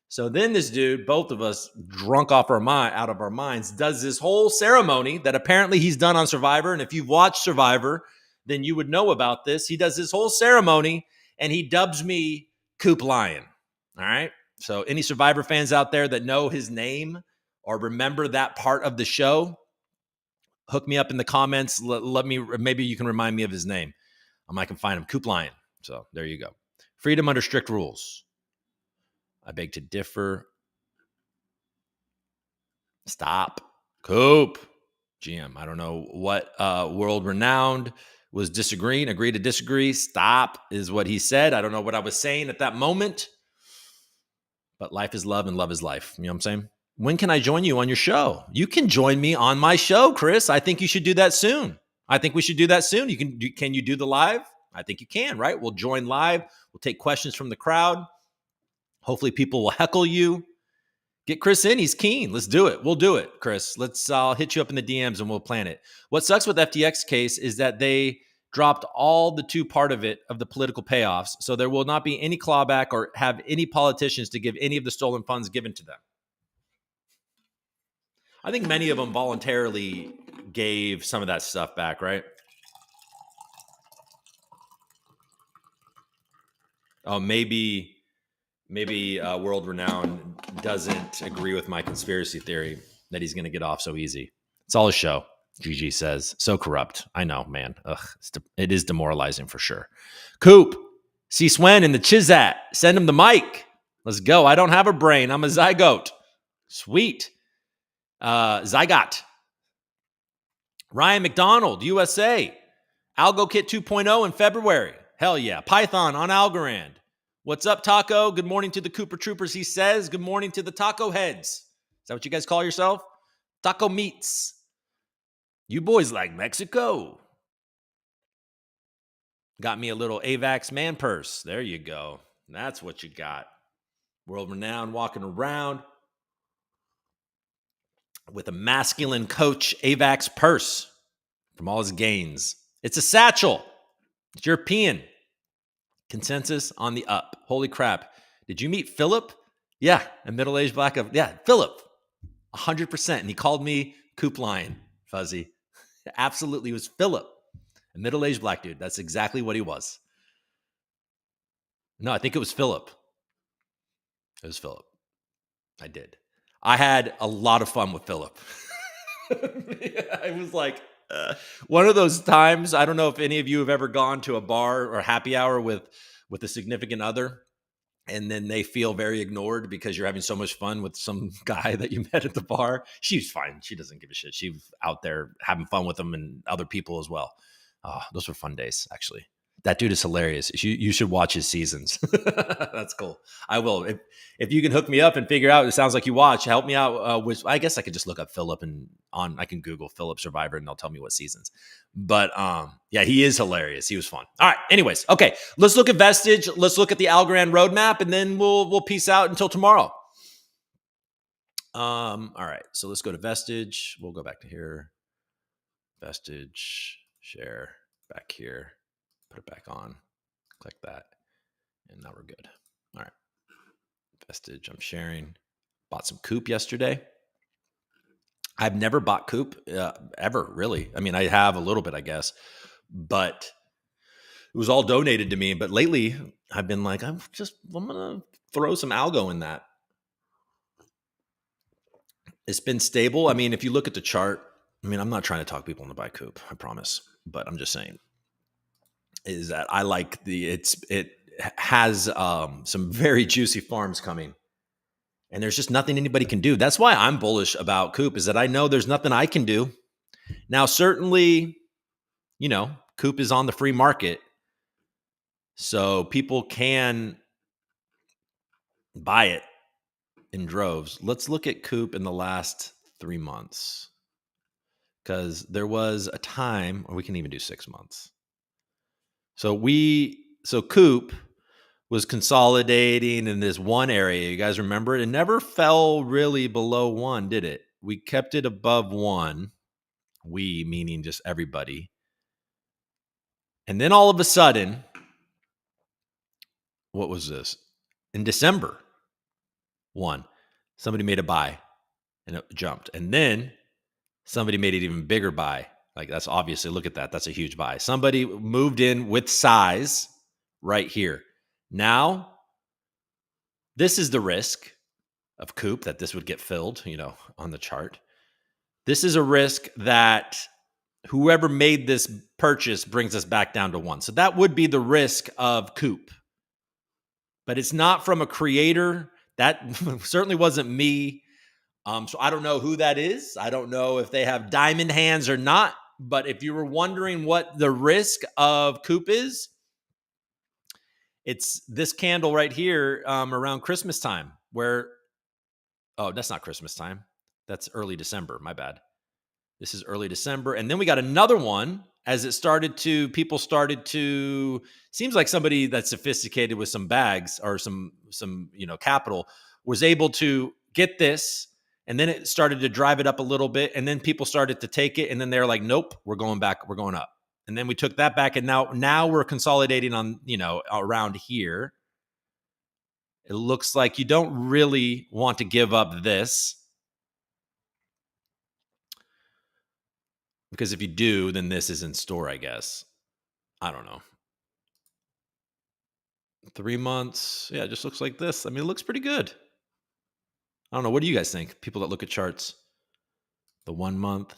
So then this dude, both of us drunk out of our minds, does this whole ceremony that apparently he's done on Survivor. And if you've watched Survivor, then you would know about this. He does this whole ceremony and he dubs me Coop Lion. All right. So any Survivor fans out there that know his name or remember that part of the show, hook me up in the comments. Maybe you can remind me of his name. I can find him. Coop Lion. So there you go. Freedom under strict rules. I beg to differ. Stop. Coop. GM. I don't know what world renowned was disagreeing. Agree to disagree. Stop is what he said. I don't know what I was saying at that moment. But life is love and love is life. You know what I'm saying? When can I join you on your show? You can join me on my show, Chris. I think you should do that soon. I think we should do that soon. Can you do the live? I think you can, right? We'll join live. We'll take questions from the crowd. Hopefully people will heckle you. Get Chris in. He's keen. Let's do it. We'll do it, Chris. I'll hit you up in the DMs and we'll plan it. What sucks with FTX case is that they dropped all the two part of it, of the political payoffs. So there will not be any clawback or have any politicians to give any of the stolen funds given to them. I think many of them voluntarily gave some of that stuff back, right? Oh, maybe World Renown doesn't agree with my conspiracy theory that he's going to get off so easy. It's all a show, GG says. So corrupt. I know, man. Ugh, it is demoralizing for sure. Coop, see Swen in the Chizat. Send him the mic. Let's go. I don't have a brain. I'm a zygote. Sweet. Zygot. Ryan McDonald, USA. Algo Kit 2.0 in February. Hell yeah. Python on Algorand. What's up, Taco? Good morning to the Cooper Troopers, he says. Good morning to the Taco Heads. Is that what you guys call yourself? Taco Meats. You boys like Mexico. Got me a little AVAX man purse. There you go. That's what you got. World renowned walking around with a masculine Coach AVAX purse from all his gains. It's a satchel. It's European. Consensus on the up. Holy crap. Did you meet Philip? Yeah, a middle-aged black. Yeah, Philip. 100%. And he called me Coop Lion, Fuzzy. Absolutely, it was Philip. A middle-aged black dude. That's exactly what he was. No, I think it was Philip. It was Philip. I did. I had a lot of fun with Philip. It was like one of those times. I don't know if any of you have ever gone to a bar or happy hour with a significant other, and then they feel very ignored because you're having so much fun with some guy that you met at the bar. She's fine. She doesn't give a shit. She was out there having fun with them and other people as well. Oh, those were fun days, actually. That dude is hilarious. You should watch his seasons. That's cool. I will. If you can hook me up and figure out, it sounds like you watch, help me out with, I guess I could just look up Philip I can Google Philip Survivor and they'll tell me what seasons. But yeah, he is hilarious. He was fun. All right. Anyways, okay. Let's look at Vestige. Let's look at the Algorand roadmap and then we'll peace out until tomorrow. All right. So let's go to Vestige. We'll go back to here. Vestige, share, back here. Put it back on, click that, and now we're good. All right, Vestige, I'm sharing. Bought some Coop yesterday. I've never bought Coop ever, really. I mean, I have a little bit, I guess, but it was all donated to me. But lately, I've been like, I'm gonna throw some algo in that. It's been stable. I mean, if you look at the chart, I mean, I'm not trying to talk people into buy Coop, I promise, but I'm just saying. Is that I like it has some very juicy farms coming, and there's just nothing anybody can do. That's why I'm bullish about Coop, is that I know there's nothing I can do. Now, certainly, Coop is on the free market, so people can buy it in droves. Let's look at Coop in the last 3 months, because there was a time, or we can even do 6 months. So Coop was consolidating in this one area. You guys remember it? It never fell really below 1, did it? We kept it above 1. We, meaning just everybody. And then all of a sudden, what was this? In December 1, somebody made a buy and it jumped. And then somebody made it even bigger buy. Like, that's obviously, look at that. That's a huge buy. Somebody moved in with size right here. Now, this is the risk of Coop, that this would get filled, on the chart. This is a risk that whoever made this purchase brings us back down to 1. So that would be the risk of Coop. But it's not from a creator. That certainly wasn't me. So I don't know who that is. I don't know if they have diamond hands or not. But if you were wondering what the risk of Coop is, it's this candle right here around Christmas time where, oh, that's not Christmas time. That's early December. My bad. This is early December. And then we got another one as people started to, seems like somebody that's sophisticated with some bags or some capital was able to get this. And then it started to drive it up a little bit. And then people started to take it. And then they're like, nope, we're going back. We're going up. And then we took that back. And now we're consolidating on, around here. It looks like you don't really want to give up this. Because if you do, then this is in store, I guess. I don't know. 3 months. Yeah, it just looks like this. I mean, it looks pretty good. I don't know. What do you guys think? People that look at charts. The 1 month.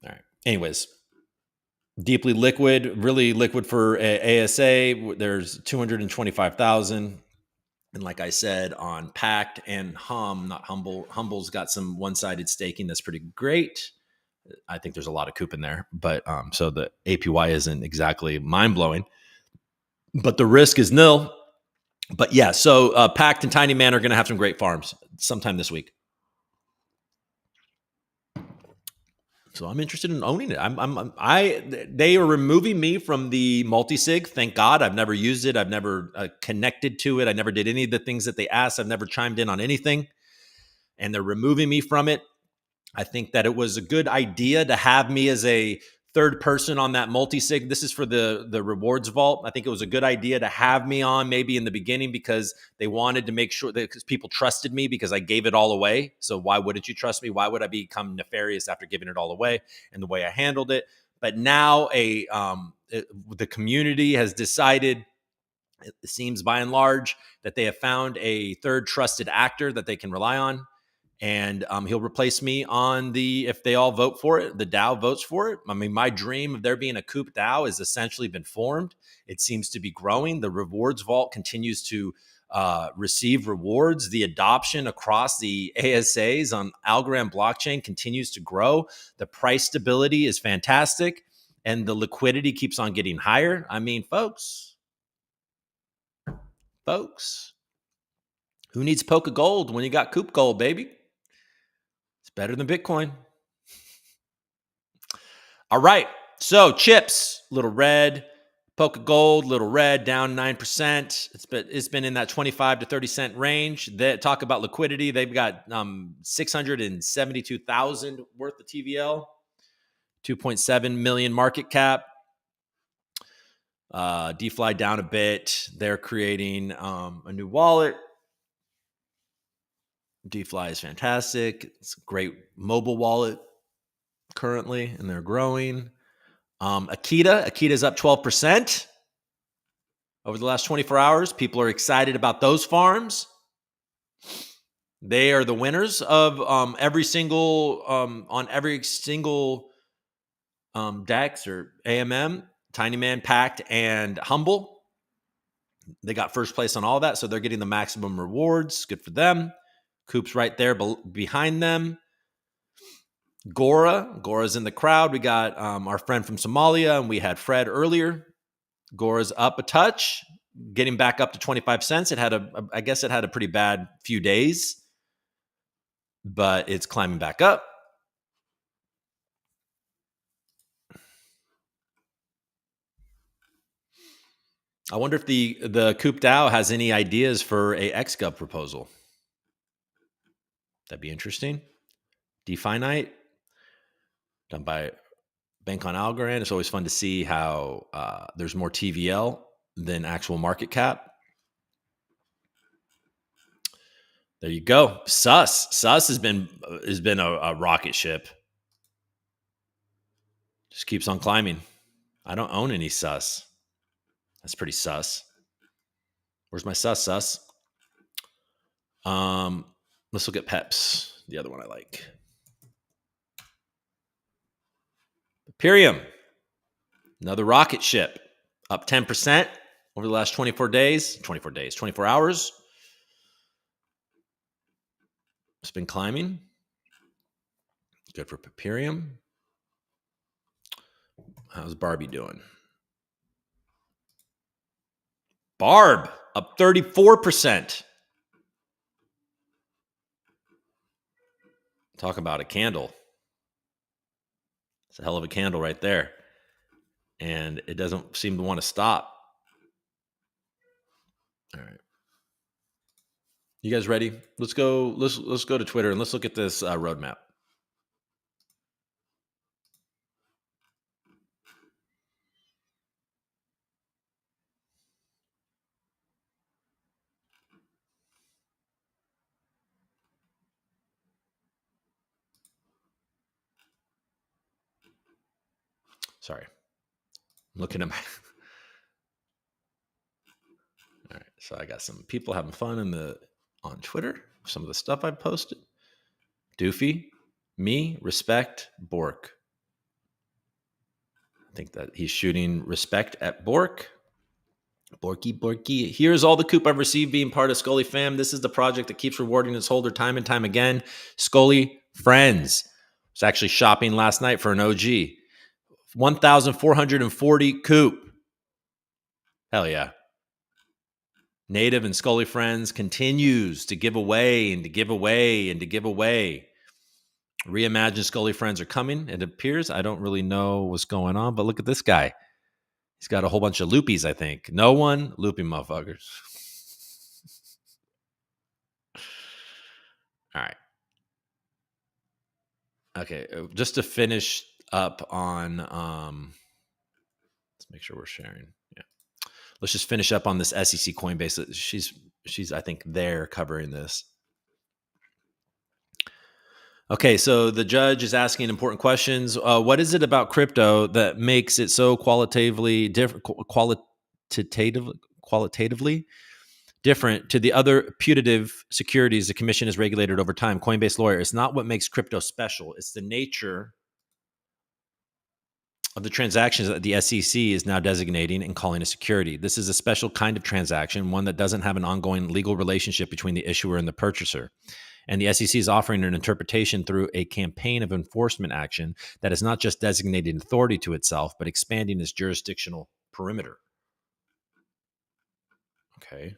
All right. Anyways, deeply liquid, really liquid for ASA. There's 225,000. And like I said, on Pact and not Humble. Humble's got some one-sided staking that's pretty great. I think there's a lot of coop in there, but so the APY isn't exactly mind-blowing, but the risk is nil. But yeah, so Pact and Tiny Man are going to have some great farms sometime this week. So I'm interested in owning it. They are removing me from the multi-sig. Thank God. I've never used it. I've never connected to it. I never did any of the things that they asked. I've never chimed in on anything, and they're removing me from it. I think that it was a good idea to have me as a third person on that multi-sig. This is for the rewards vault. I think it was a good idea to have me on maybe in the beginning because they wanted to make sure that because people trusted me because I gave it all away. So why wouldn't you trust me? Why would I become nefarious after giving it all away and the way I handled it? But now the community has decided, it seems by and large, that they have found a third trusted actor that they can rely on. And he'll replace me if they all vote for it, the DAO votes for it. I mean, my dream of there being a Coop DAO has essentially been formed. It seems to be growing. The rewards vault continues to receive rewards. The adoption across the ASAs on Algorand blockchain continues to grow. The price stability is fantastic. And the liquidity keeps on getting higher. I mean, folks, who needs Polka Gold when you got Coop Gold, baby? It's better than Bitcoin. All right. So chips, little red, Polka Gold, little red, down 9%. It's been in that 25 to 30 cent range. They talk about liquidity. They've got 672,000 worth of TVL, 2.7 million market cap. DeFi down a bit. They're creating a new wallet. DeFi is fantastic. It's a great mobile wallet currently, and they're growing. Akita's up 12% over the last 24 hours. People are excited about those farms. They are the winners of every single DEX or AMM, Tiny Man, Pact, and Humble. They got first place on all that, so they're getting the maximum rewards. Good for them. Coop's right there behind them. Gora's in the crowd. We got our friend from Somalia, and we had Fred earlier. Gora's up a touch, getting back up to 25 cents. I guess it had a pretty bad few days, but it's climbing back up. I wonder if the Coop DAO has any ideas for a XGov proposal. That'd be interesting. DeFi night done by Bank on Algorand. It's always fun to see how there's more TVL than actual market cap. There you go. Sus has been a rocket ship. Just keeps on climbing. I don't own any sus. That's pretty sus. Where's my sus? Let's look at Peps, the other one I like. Imperium, another rocket ship, up 10% over the last 24 hours. It's been climbing. Good for Imperium. How's Barbie doing? Barb, up 34%. Talk about a candle. It's a hell of a candle right there. And it doesn't seem to want to stop. All right. You guys ready? Let's go. Let's go to Twitter and let's look at this roadmap. Sorry, I'm looking at my. All right, so I got some people having fun on Twitter. Some of the stuff I posted. Doofy, me, respect, Bork. I think that he's shooting respect at Bork. Borky. Here's all the coop I've received being part of Scully fam. This is the project that keeps rewarding its holder time and time again. Scully Friends. I was actually shopping last night for an OG. 1,440 coop. Hell yeah. Native and Scully Friends continues to give away and to give away and to give away. Reimagined Scully Friends are coming, it appears. I don't really know what's going on, but look at this guy. He's got a whole bunch of loopies, I think. No one, loopy motherfuckers. All right. Okay, just to finish up on, let's make sure we're sharing. Yeah. Let's just finish up on this SEC Coinbase. She's I think there covering this. Okay, so the judge is asking important questions. What is it about crypto that makes it so qualitatively different to the other putative securities the commission has regulated over time? Coinbase lawyer, it's not what makes crypto special. It's the nature of the transactions that the SEC is now designating and calling a security. This is a special kind of transaction, one that doesn't have an ongoing legal relationship between the issuer and the purchaser. And the SEC is offering an interpretation through a campaign of enforcement action that is not just designating authority to itself, but expanding its jurisdictional perimeter. Okay.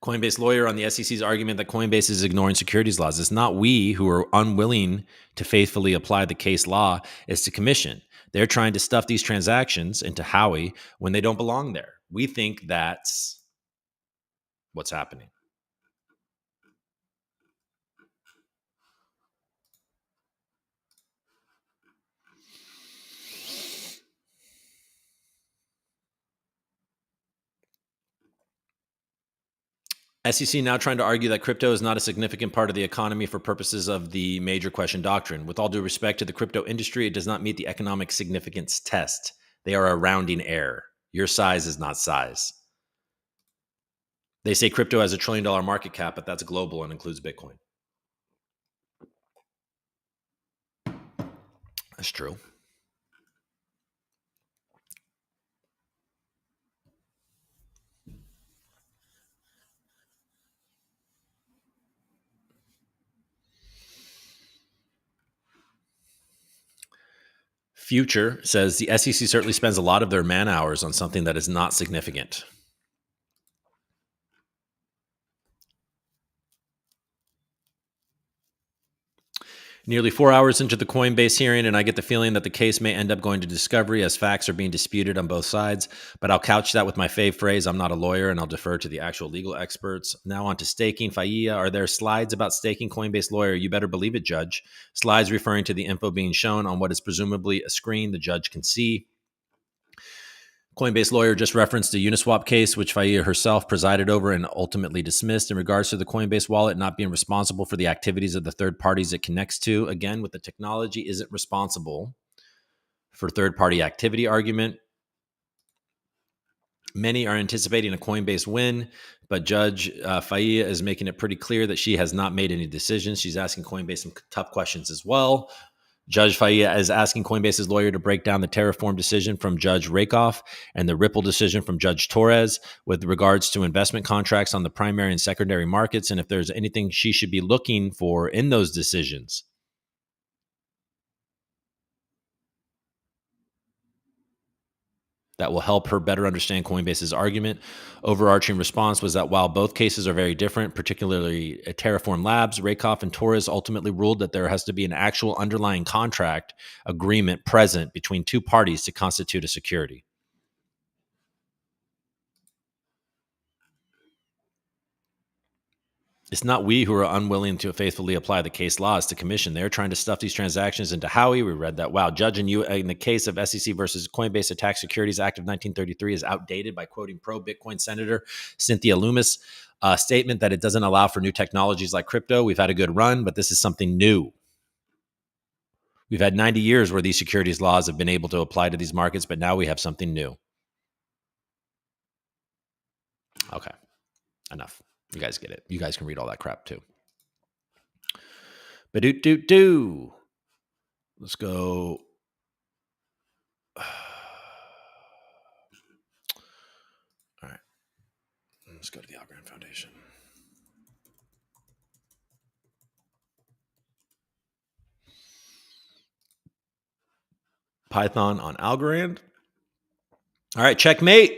Coinbase lawyer on the SEC's argument that Coinbase is ignoring securities laws. It's not we who are unwilling to faithfully apply the case law, it's the commission. They're trying to stuff these transactions into Howey when they don't belong there. We think that's what's happening. SEC now trying to argue that crypto is not a significant part of the economy for purposes of the major question doctrine. With all due respect to the crypto industry, it does not meet the economic significance test. They are a rounding error. Your size is not size. They say crypto has $1 trillion market cap, but that's global and includes Bitcoin. That's true. Future says the SEC certainly spends a lot of their man hours on something that is not significant. Nearly 4 hours into the Coinbase hearing, and I get the feeling that the case may end up going to discovery as facts are being disputed on both sides. But I'll couch that with my fave phrase, I'm not a lawyer, and I'll defer to the actual legal experts. Now on to staking. Faia, are there slides about staking? Coinbase lawyer, you better believe it, Judge. Slides referring to the info being shown on what is presumably a screen the judge can see. Coinbase lawyer just referenced the Uniswap case, which Faia herself presided over and ultimately dismissed in regards to the Coinbase wallet not being responsible for the activities of the third parties it connects to. Again, with the technology isn't responsible for third-party activity argument. Many are anticipating a Coinbase win, but Judge Faia is making it pretty clear that she has not made any decisions. She's asking Coinbase some tough questions as well. Judge Faia is asking Coinbase's lawyer to break down the Terraform decision from Judge Rakoff and the Ripple decision from Judge Torres with regards to investment contracts on the primary and secondary markets, and if there's anything she should be looking for in those decisions. That will help her better understand Coinbase's argument. Overarching response was that while both cases are very different, particularly Terraform Labs, Rakoff and Torres ultimately ruled that there has to be an actual underlying contract agreement present between two parties to constitute a security. It's not we who are unwilling to faithfully apply the case laws to commission. They're trying to stuff these transactions into Howie. We read that. Wow. Judging you in the case of SEC versus Coinbase Attack Securities Act of 1933 is outdated by quoting pro-Bitcoin Senator Cynthia Loomis' statement that it doesn't allow for new technologies like crypto. We've had a good run, but this is something new. We've had 90 years where these securities laws have been able to apply to these markets, but now we have something new. Okay. Enough. You guys get it. You guys can read all that crap too. Ba-do-do-do. Let's go. All right. Let's go to the Algorand Foundation. Python on Algorand. All right, checkmate.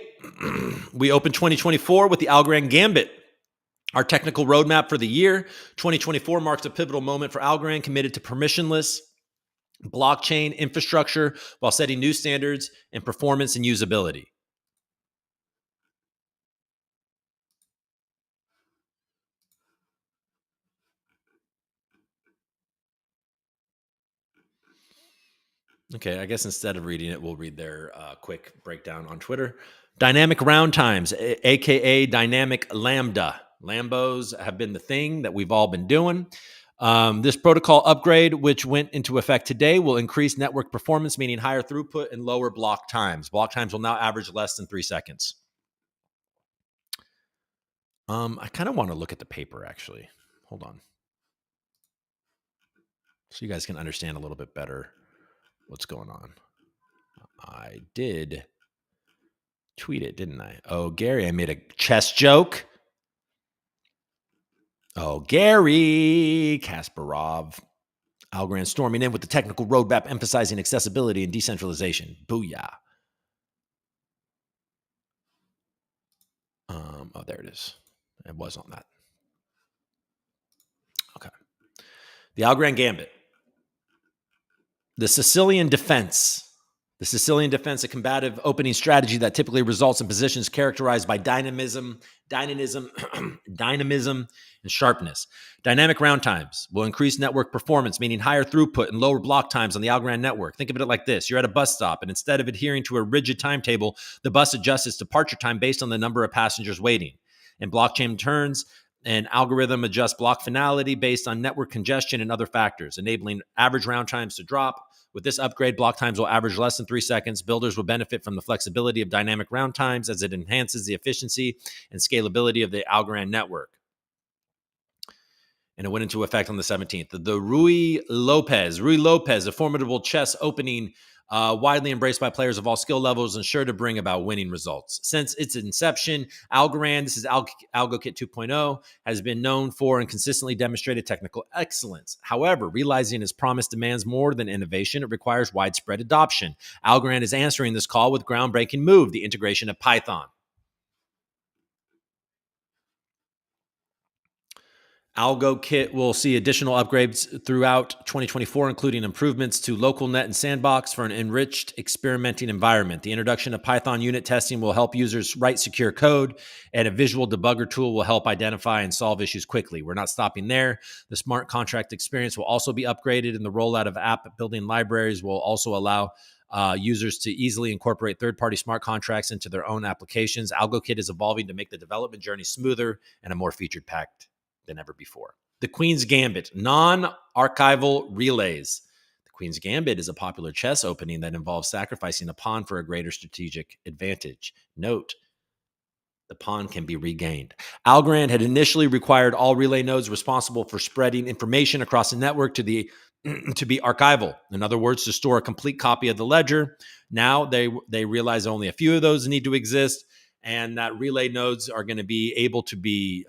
We open 2024 with the Algorand Gambit. Our technical roadmap for the year. 2024 marks a pivotal moment for Algorand, committed to permissionless blockchain infrastructure while setting new standards in performance and usability. Okay, I guess instead of reading it, we'll read their quick breakdown on Twitter. Dynamic round times, aka dynamic lambda. Lambos have been the thing that we've all been doing. This protocol upgrade, which went into effect today, will increase network performance, meaning higher throughput and lower block times. Block times will now average less than 3 seconds. I kind of want to look at the paper, actually. Hold on. So you guys can understand a little bit better what's going on. I did tweet it, didn't I? Oh, Gary, I made a chess joke. Oh, Gary Kasparov. Algorand storming in with the technical roadmap emphasizing accessibility and decentralization. Booyah. Oh, there it is. It was on that. Okay. The Algorand Gambit. The Sicilian defense. The Sicilian defense, a combative opening strategy that typically results in positions characterized by dynamism, and sharpness. Dynamic round times will increase network performance, meaning higher throughput and lower block times on the Algorand network. Think of it like this. You're at a bus stop, and instead of adhering to a rigid timetable, the bus adjusts its departure time based on the number of passengers waiting. In blockchain terms, an algorithm adjusts block finality based on network congestion and other factors, enabling average round times to drop. With this upgrade, block times will average less than 3 seconds. Builders will benefit from the flexibility of dynamic round times as it enhances the efficiency and scalability of the Algorand network. And it went into effect on the 17th. The Rui Lopez, a formidable chess opening widely embraced by players of all skill levels and sure to bring about winning results. Since its inception, Algorand, this is AlgoKit 2.0, has been known for and consistently demonstrated technical excellence. However, realizing its promise demands more than innovation, it requires widespread adoption. Algorand is answering this call with groundbreaking move, the integration of Python. AlgoKit will see additional upgrades throughout 2024, including improvements to local net and sandbox for an enriched experimenting environment. The introduction of Python unit testing will help users write secure code, and a visual debugger tool will help identify and solve issues quickly. We're not stopping there. The smart contract experience will also be upgraded, and the rollout of app building libraries will also allow users to easily incorporate third-party smart contracts into their own applications. AlgoKit is evolving to make the development journey smoother and a more feature-packed than ever before. The Queen's Gambit, non-archival relays. The Queen's Gambit is a popular chess opening that involves sacrificing a pawn for a greater strategic advantage. Note, the pawn can be regained. Algorand had initially required all relay nodes responsible for spreading information across the network to be archival. In other words, to store a complete copy of the ledger. Now they realize only a few of those need to exist, and that relay nodes are going to be able to be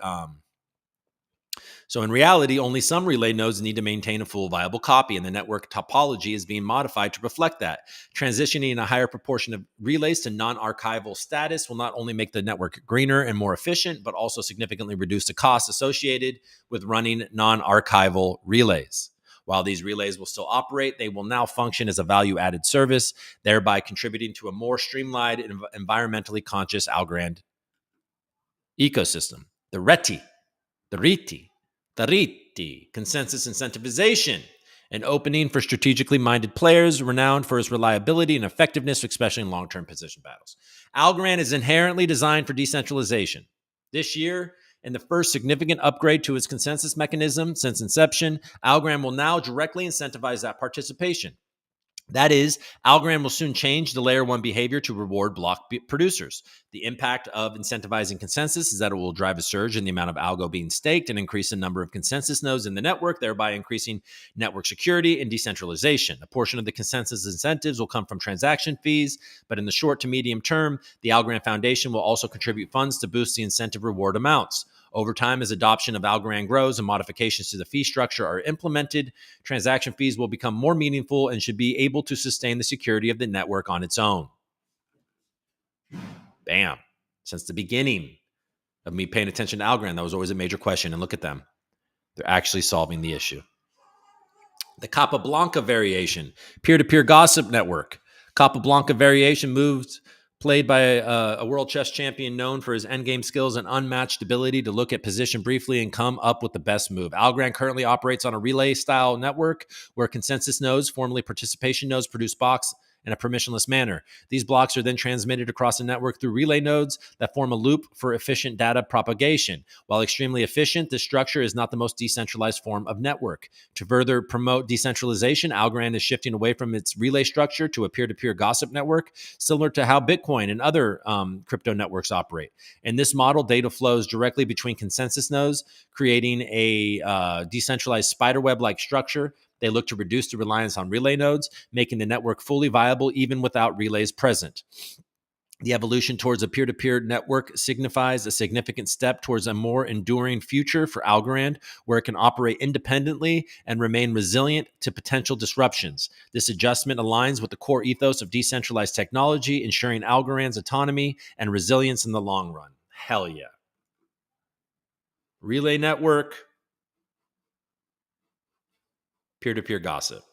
so in reality, only some relay nodes need to maintain a full viable copy, and the network topology is being modified to reflect that. Transitioning a higher proportion of relays to non-archival status will not only make the network greener and more efficient, but also significantly reduce the costs associated with running non-archival relays. While these relays will still operate, they will now function as a value-added service, thereby contributing to a more streamlined and environmentally conscious Algorand ecosystem. The RETI Tariti, consensus incentivization, an opening for strategically minded players renowned for its reliability and effectiveness, especially in long-term position battles. Algorand is inherently designed for decentralization. This year, in the first significant upgrade to its consensus mechanism since inception, Algorand will now directly incentivize that participation. That is, Algorand will soon change the layer one behavior to reward block producers. The impact of incentivizing consensus is that it will drive a surge in the amount of algo being staked and increase the number of consensus nodes in the network, thereby increasing network security and decentralization. A portion of the consensus incentives will come from transaction fees, but in the short to medium term, the Algorand Foundation will also contribute funds to boost the incentive reward amounts. Over time, as adoption of Algorand grows and modifications to the fee structure are implemented, transaction fees will become more meaningful and should be able to sustain the security of the network on its own. Bam. Since the beginning of me paying attention to Algorand, that was always a major question. And look at them. They're actually solving the issue. The Capablanca variation, peer-to-peer gossip network. Capablanca variation moves played by a world chess champion known for his endgame skills and unmatched ability to look at position briefly and come up with the best move. Algorand currently operates on a relay-style network where consensus nodes, formerly participation nodes, produce blocks in a permissionless manner. These blocks are then transmitted across the network through relay nodes that form a loop for efficient data propagation. While extremely efficient, this structure is not the most decentralized form of network. To further promote decentralization, Algorand is shifting away from its relay structure to a peer-to-peer gossip network, similar to how Bitcoin and other crypto networks operate. In this model, data flows directly between consensus nodes, creating a decentralized spiderweb-like structure. They look to reduce the reliance on relay nodes, making the network fully viable even without relays present. The evolution towards a peer-to-peer network signifies a significant step towards a more enduring future for Algorand, where it can operate independently and remain resilient to potential disruptions. This adjustment aligns with the core ethos of decentralized technology, ensuring Algorand's autonomy and resilience in the long run. Hell yeah. Relay network, peer-to-peer gossip.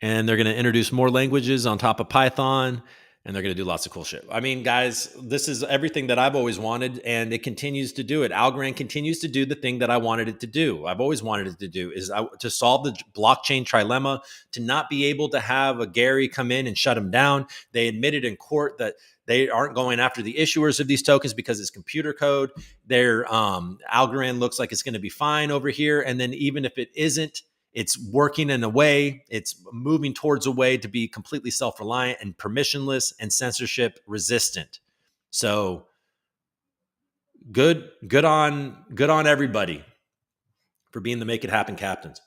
And they're going to introduce more languages on top of Python, and they're going to do lots of cool shit. I mean, guys, this is everything that I've always wanted, and it continues to do it. Algorand continues to do the thing that I wanted it to do. I've always wanted it to do is to solve the blockchain trilemma, to not be able to have a Gary come in and shut them down. They admitted in court that they aren't going after the issuers of these tokens because it's computer code. Their Algorand looks like it's going to be fine over here, and then even if it isn't, it's working in a way, it's moving towards a way to be completely self-reliant and permissionless and censorship resistant. So good on everybody for being the make it happen captains.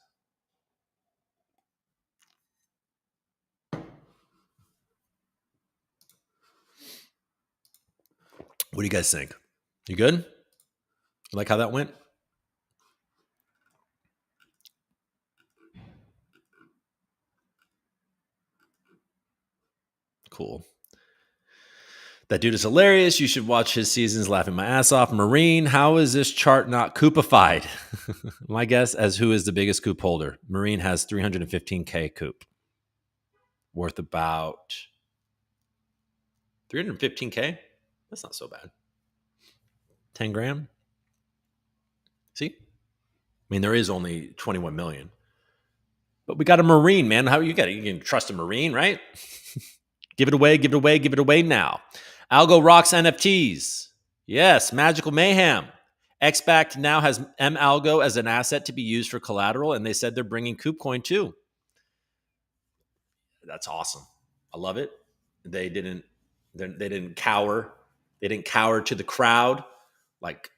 What do you guys think? You good? You like how that went? Cool. That dude is hilarious. You should watch his seasons. Laughing my ass off. Marine, how is this chart not Coopified? My guess as who is the biggest Coop holder. Marine has 315K Coop. Worth about 315K? That's not so bad. 10 grand? See? I mean, there is only 21 million. But we got a Marine, man. How you got it? You can trust a Marine, right? Give it away now. Algo rocks NFTs. Yes, magical mayhem. XBacked now has mALGO as an asset to be used for collateral, and they said they're bringing KoopCoin too. That's awesome. I love it. They didn't cower. They didn't cower to the crowd like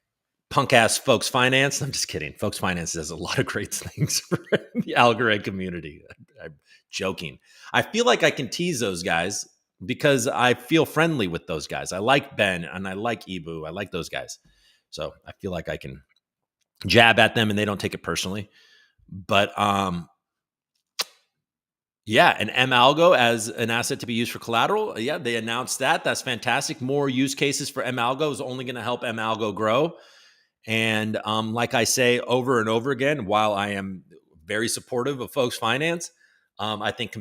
punk ass Folks Finance. I'm just kidding. Folks Finance does a lot of great things for the Algorand community. I'm joking. I feel like I can tease those guys because I feel friendly with those guys. I like Ben and I like Ibu. I like those guys. So I feel like I can jab at them and they don't take it personally. But yeah, an mALGO as an asset to be used for collateral. Yeah, they announced that. That's fantastic. More use cases for mALGO is only going to help mALGO grow. And like I say over and over again, while I am very supportive of Folks Finance, I think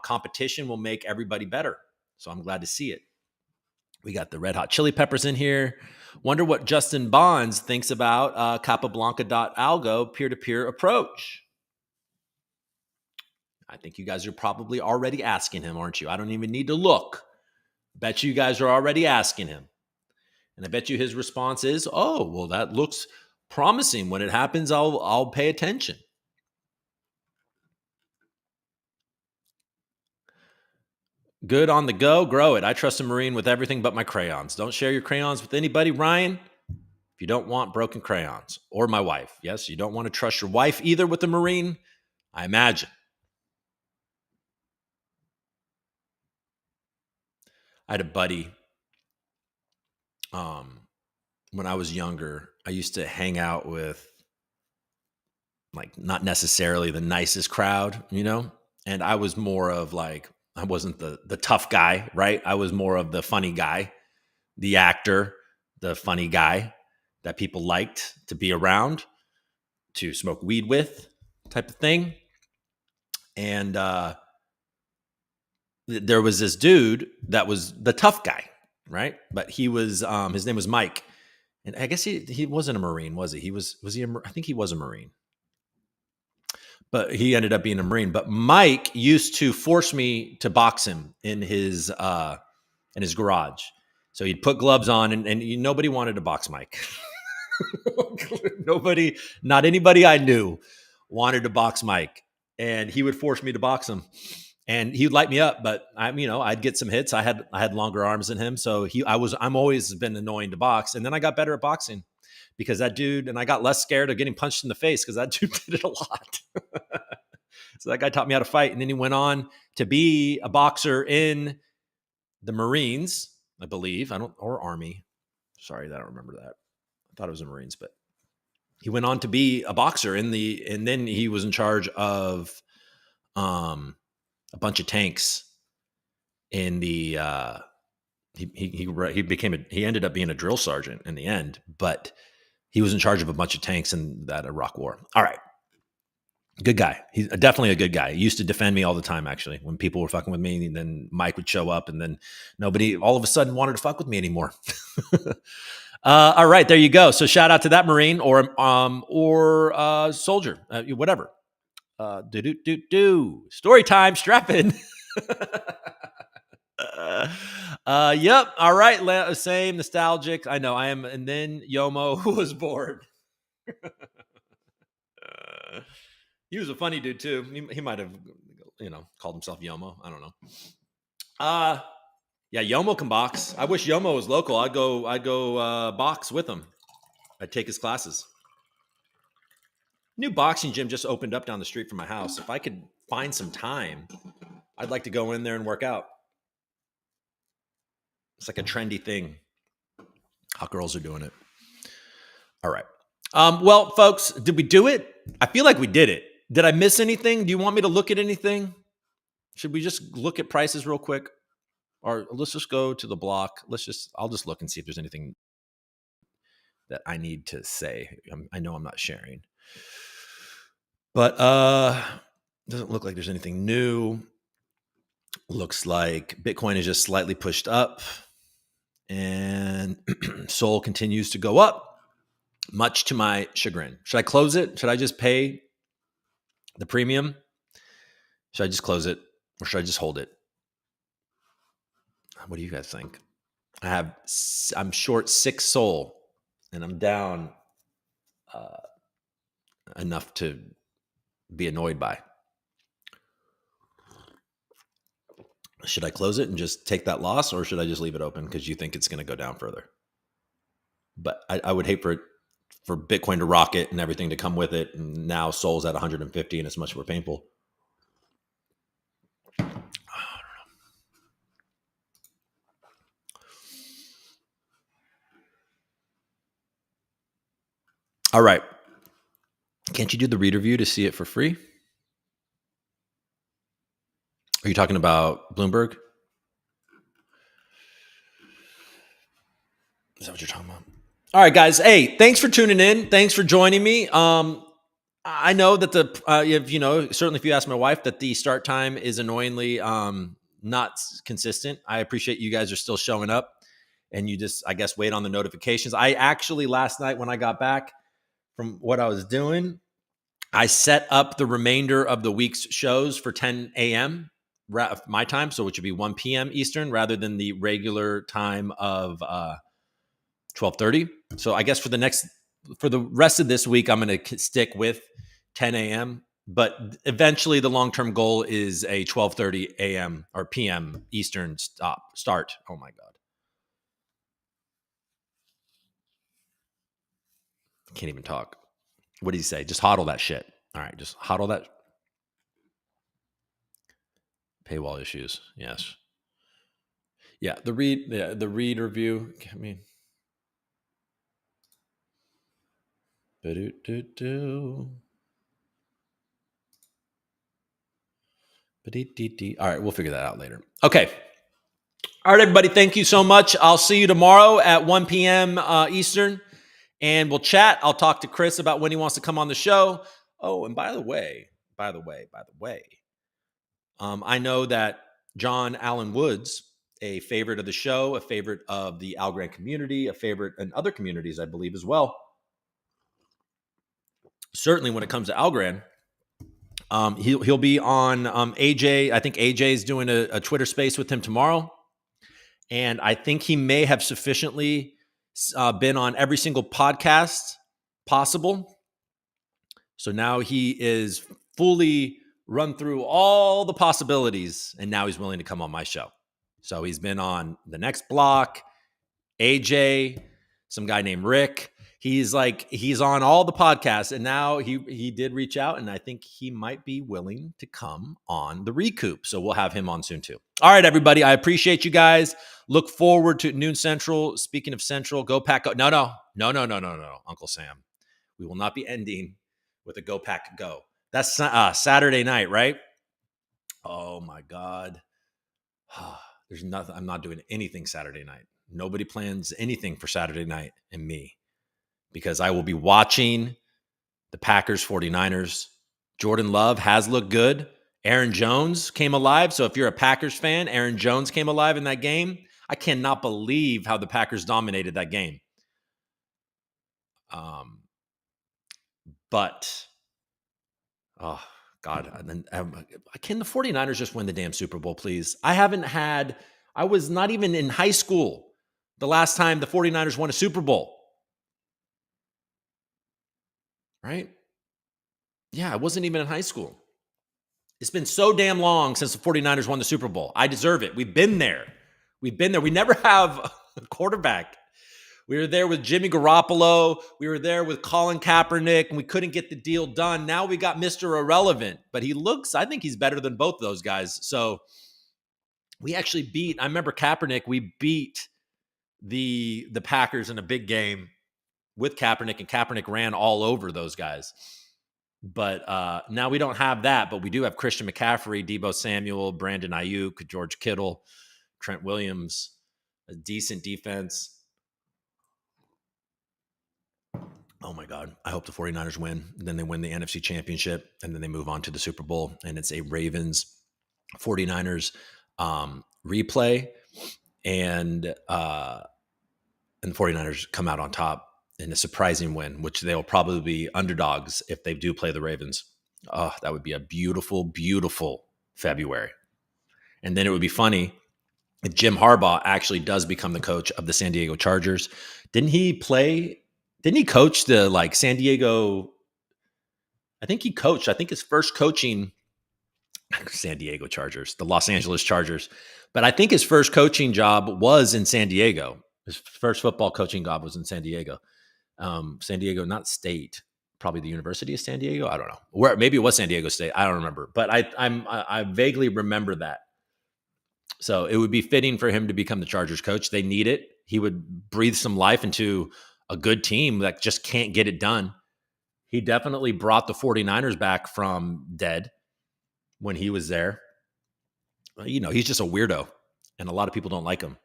competition will make everybody better. So I'm glad to see it. We got the red hot chili peppers in here. Wonder what Justin Bonds thinks about Capablanca.algo peer-to-peer approach. I think you guys are probably already asking him, aren't you? I don't even need to look. Bet you guys are already asking him. And I bet you his response is, oh, well, that looks promising. When it happens, I'll pay attention. Good on the go. Grow it. I trust a Marine with everything but my crayons. Don't share your crayons with anybody, Ryan, if you don't want broken crayons. Or my wife. Yes, you don't want to trust your wife either with a Marine, I imagine. I had a buddy when I was younger. I used to hang out with, like, not necessarily the nicest crowd, you know? And I was more of like, I wasn't the tough guy, right? I was more of the funny guy, the actor, the funny guy that people liked to be around, to smoke weed with, type of thing. And there was this dude that was the tough guy, right? But he was, his name was Mike. And I guess he wasn't a Marine, was he? Was he? I think he was a Marine, but he ended up being a Marine. But Mike used to force me to box him in his garage. So he'd put gloves on, and nobody wanted to box Mike. Nobody, not anybody I knew, wanted to box Mike, and he would force me to box him. And he would light me up, but I'd get some hits. I had longer arms than him, so I'm always been annoying to box. And then I got better at boxing because that dude, and I got less scared of getting punched in the face because that dude did it a lot. So that guy taught me how to fight, and then he went on to be a boxer in the Marines, I believe. Or Army. Sorry, I don't remember that. I thought it was the Marines, but he went on to be a boxer and then he was in charge of a bunch of tanks in the he ended up being a drill sergeant in the end, but he was in charge of a bunch of tanks in that Iraq war. All right. Good guy. He's definitely a good guy. He used to defend me all the time, actually, when people were fucking with me. And then Mike would show up, and then nobody all of a sudden wanted to fuck with me anymore. All right, there you go. So shout out to that Marine or soldier, whatever. Story time. Strap in. Yep. All right. Same nostalgic. I know I am. And then Yomo was bored. He was a funny dude too. He might have, called himself Yomo. I don't know. Yeah, Yomo can box. I wish Yomo was local. I'd go box with him. I'd take his classes. New boxing gym just opened up down the street from my house. If I could find some time, I'd like to go in there and work out. It's like a trendy thing. Hot girls are doing it. All right. Well, folks, did we do it? I feel like we did it. Did I miss anything? Do you want me to look at anything? Should we just look at prices real quick? Or let's just go to the block. I'll just look and see if there's anything that I need to say. I know I'm not sharing. But doesn't look like there's anything new. Looks like Bitcoin is just slightly pushed up. And Sol continues to go up, much to my chagrin. Should I close it? Should I just pay the premium? Should I just close it? Or should I just hold it? What do you guys think? I'm short 6 Sol, and I'm down enough to be annoyed by. Should I close it and just take that loss, or should I just leave it open because you think it's going to go down further? But I would hate for Bitcoin to rocket and everything to come with it, and now Sol's at 150 and it's much more painful. All right. Can't you do the reader view to see it for free? Are you talking about Bloomberg? Is that what you're talking about? All right, guys. Hey, thanks for tuning in. Thanks for joining me. I know that certainly if you ask my wife, that the start time is annoyingly not consistent. I appreciate you guys are still showing up. and you just, I guess, wait on the notifications. I actually, last night when I got back from what I was doing, I set up the remainder of the week's shows for 10 a.m. my time, so which would be 1 p.m. Eastern, rather than the regular time of 12:30. So I guess for the rest of this week, I'm going to stick with 10 a.m. But eventually, the long-term goal is a 12:30 a.m. or p.m. Eastern start. Oh my God, can't even talk. What did he say? Just hodl that shit. All right, just hodl that. Paywall issues. Yes. Yeah, the read review. I mean, all right, we'll figure that out later. Okay. All right, everybody. Thank you so much. I'll see you tomorrow at 1 p.m. Eastern, and we'll chat. I'll talk to Chris about when he wants to come on the show. Oh, and by the way, I know that John Allen Woods, a favorite of the show, a favorite of the Algorand community, a favorite in other communities, I believe as well. Certainly when it comes to Algorand, he'll be on AJ. I think AJ is doing a Twitter space with him tomorrow. And I think he may have sufficiently been on every single podcast possible. So now he is fully run through all the possibilities, and now he's willing to come on my show. So he's been on The Next Block, AJ, some guy named Rick. He's on all the podcasts, and now he did reach out, and I think he might be willing to come on the ReCoop. So we'll have him on soon too. All right, everybody. I appreciate you guys. Look forward to noon Central. Speaking of Central, go Pack Go. No, Uncle Sam. We will not be ending with a Go Pack Go. That's Saturday night, right? Oh my God. There's nothing. I'm not doing anything Saturday night. Nobody plans anything for Saturday night and me, because I will be watching the Packers 49ers. Jordan Love has looked good. Aaron Jones came alive. So if you're a Packers fan, Aaron Jones came alive in that game. I cannot believe how the Packers dominated that game. But, oh, God. Can the 49ers just win the damn Super Bowl, please? I was not even in high school the last time the 49ers won a Super Bowl. Right? Yeah, I wasn't even in high school. It's been so damn long since the 49ers won the Super Bowl. I deserve it. We've been there. We never have a quarterback. We were there with Jimmy Garoppolo. We were there with Colin Kaepernick, and we couldn't get the deal done. Now we got Mr. Irrelevant, but I think he's better than both those guys. So we actually I remember Kaepernick, we beat the Packers in a big game with Kaepernick, and Kaepernick ran all over those guys. But now we don't have that, but we do have Christian McCaffrey, Deebo Samuel, Brandon Ayuk, George Kittle, Trent Williams, a decent defense. Oh my God. I hope the 49ers win. Then they win the NFC Championship, and then they move on to the Super Bowl, and it's a Ravens 49ers replay, and the 49ers come out on top in a surprising win, which they'll probably be underdogs if they do play the Ravens. Oh, that would be a beautiful, beautiful February. And then it would be funny if Jim Harbaugh actually does become the coach of the San Diego Chargers. Didn't he coach the San Diego? I think his first coaching, San Diego Chargers, the Los Angeles Chargers. But I think his first coaching job was in San Diego. His first football coaching job was in San Diego. San Diego, not State, probably the University of San Diego. I don't know. Maybe it was San Diego State. I don't remember. But I vaguely remember that. So it would be fitting for him to become the Chargers coach. They need it. He would breathe some life into a good team that just can't get it done. He definitely brought the 49ers back from dead when he was there. He's just a weirdo, and a lot of people don't like him.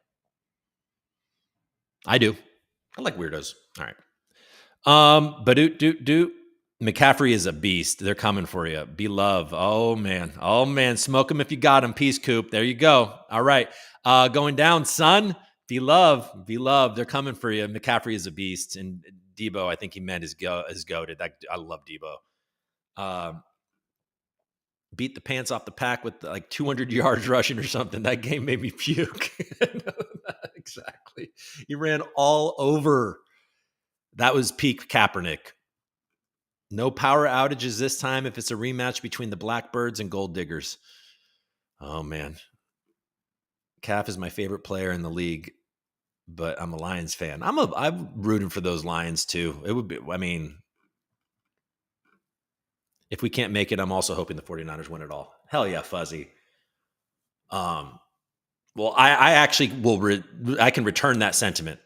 I do. I like weirdos. All right. McCaffrey is a beast. They're coming for you. Be love. Oh man. Smoke him if you got him. Peace, Coop. There you go. All right. Going down, son. Be love. They're coming for you. McCaffrey is a beast, and Debo, I think he meant is goated. I love Debo. Um, Beat the pants off the pack with like 200 yards rushing or something. That game made me puke. Exactly. He ran all over. That was peak Kaepernick. No power outages this time if it's a rematch between the Blackbirds and Gold Diggers. Oh, man. Calf is my favorite player in the league, but I'm a Lions fan. I'm rooting for those Lions too. It would be, I mean, if we can't make it, I'm also hoping the 49ers win it all. Hell yeah, Fuzzy. Well, I actually will. I can return that sentiment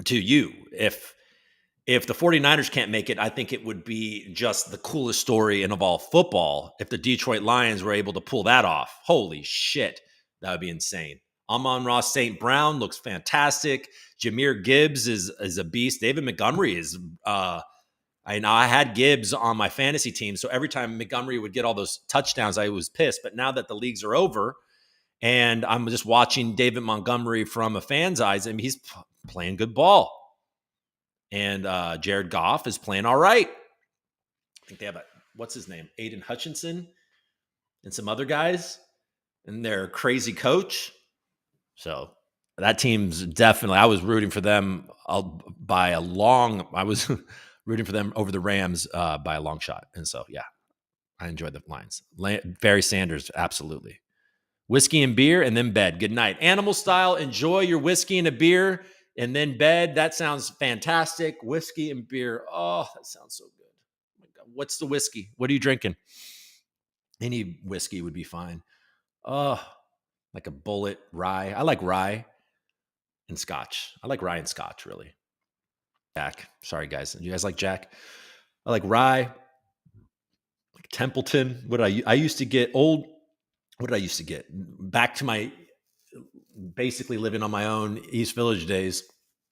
to you. If the 49ers can't make it, I think it would be just the coolest story in of all football if the Detroit Lions were able to pull that off. Holy shit, that would be insane. Amon-Ra St. Brown looks fantastic. Jahmyr Gibbs is a beast. David Montgomery is. I had Gibbs on my fantasy team, so every time Montgomery would get all those touchdowns, I was pissed. But now that the leagues are over, and I'm just watching David Montgomery from a fan's eyes, and he's playing good ball. And Jared Goff is playing all right. I think they have what's his name? Aiden Hutchinson and some other guys, and their crazy coach. So that team's definitely, I was rooting for them by a long, I was rooting for them over the Rams by a long shot. And so, yeah, I enjoyed the Lions. Barry Sanders, absolutely. Whiskey and beer and then bed. Good night. Animal style, enjoy your whiskey and a beer and then bed. That sounds fantastic. Whiskey and beer. Oh, that sounds so good. Oh my God. What's the whiskey? What are you drinking? Any whiskey would be fine. Oh, like a bullet rye. I like rye and scotch. I like rye and scotch, really. Jack. Sorry, guys. You guys like Jack? I like rye, like Templeton. I used to get old. What did I used to get? Back to my basically living on my own East Village days,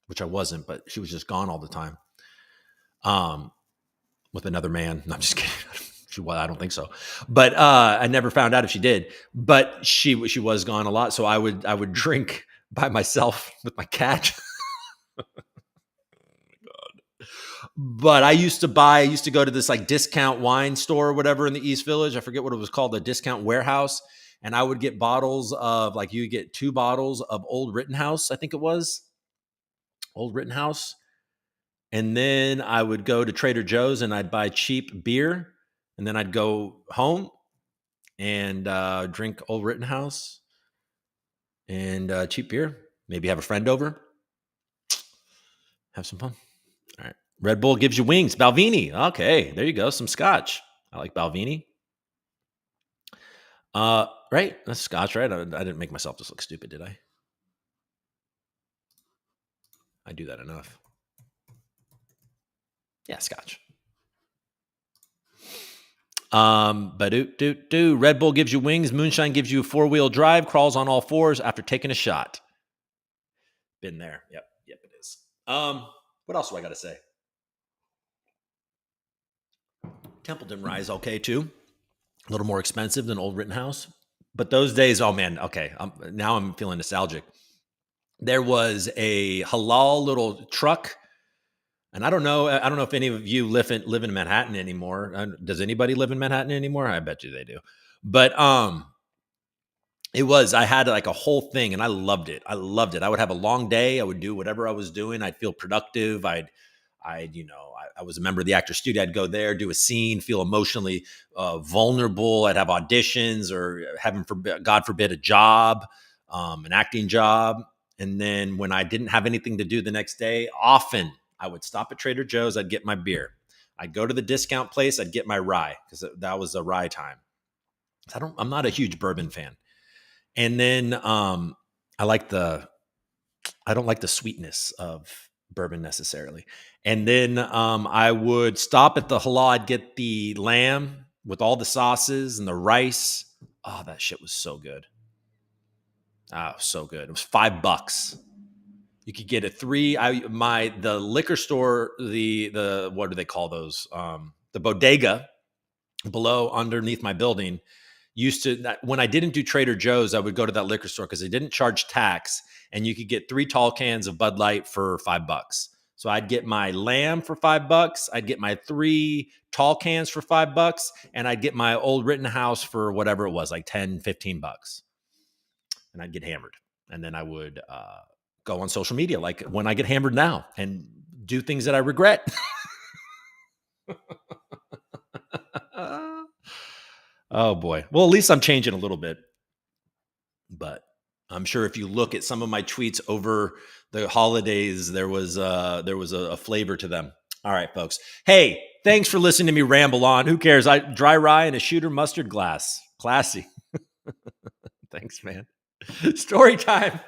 which I wasn't, but she was just gone all the time. With another man. No, I'm just kidding. I don't think so. But I never found out if she did. But she was gone a lot, so I would drink by myself with my cat. But I used to go to this like discount wine store or whatever in the East Village. I forget what it was called, the discount warehouse. And I would get bottles of like, you get 2 bottles of Old Rittenhouse, I think it was. Old Rittenhouse. And then I would go to Trader Joe's and I'd buy cheap beer. And then I'd go home and drink Old Rittenhouse and cheap beer. Maybe have a friend over. Have some fun. All right. Red Bull gives you wings. Balvenie. Okay, there you go. Some scotch. I like Balvenie. Right? That's scotch, right? I didn't make myself just look stupid, did I? I do that enough. Yeah, scotch. Red Bull gives you wings. Moonshine gives you a 4-wheel drive. Crawls on all 4s after taking a shot. Been there. Yep, it is. What else do I got to say? Templeton Rye is okay too. A little more expensive than Old Rittenhouse. But those days, oh man, okay. Now I'm feeling nostalgic. There was a halal little truck. And I don't know if any of you live in Manhattan anymore. Does anybody live in Manhattan anymore? I bet you they do. But I had like a whole thing and I loved it. I would have a long day. I would do whatever I was doing. I'd feel productive. I was a member of the Actors Studio. I'd go there, do a scene, feel emotionally vulnerable. I'd have auditions or God forbid, a job, an acting job. And then when I didn't have anything to do the next day, often I would stop at Trader Joe's. I'd get my beer. I'd go to the discount place. I'd get my rye because that was a rye time. I'm not a huge bourbon fan. And then I don't like the sweetness of bourbon necessarily. And then I would stop at the halal. I'd get the lamb with all the sauces and the rice. Oh, that shit was so good. Oh, so good. It was $5. You could get the liquor store, the what do they call those? The bodega underneath my building used to, when I didn't do Trader Joe's, I would go to that liquor store because they didn't charge tax, and you could get 3 tall cans of Bud Light for $5. So I'd get my lamb for $5. I'd get my 3 tall cans for $5, and I'd get my Old Rittenhouse for whatever it was, like 10, $15. And I'd get hammered. And then I would go on social media like when I get hammered now and do things that I regret. Oh boy. Well, at least I'm changing a little bit. But I'm sure if you look at some of my tweets over the holidays, there was a flavor to them. All right, folks. Hey, thanks for listening to me ramble on. Who cares? Dry rye and a shooter mustard glass. Classy. Thanks, man. Story time.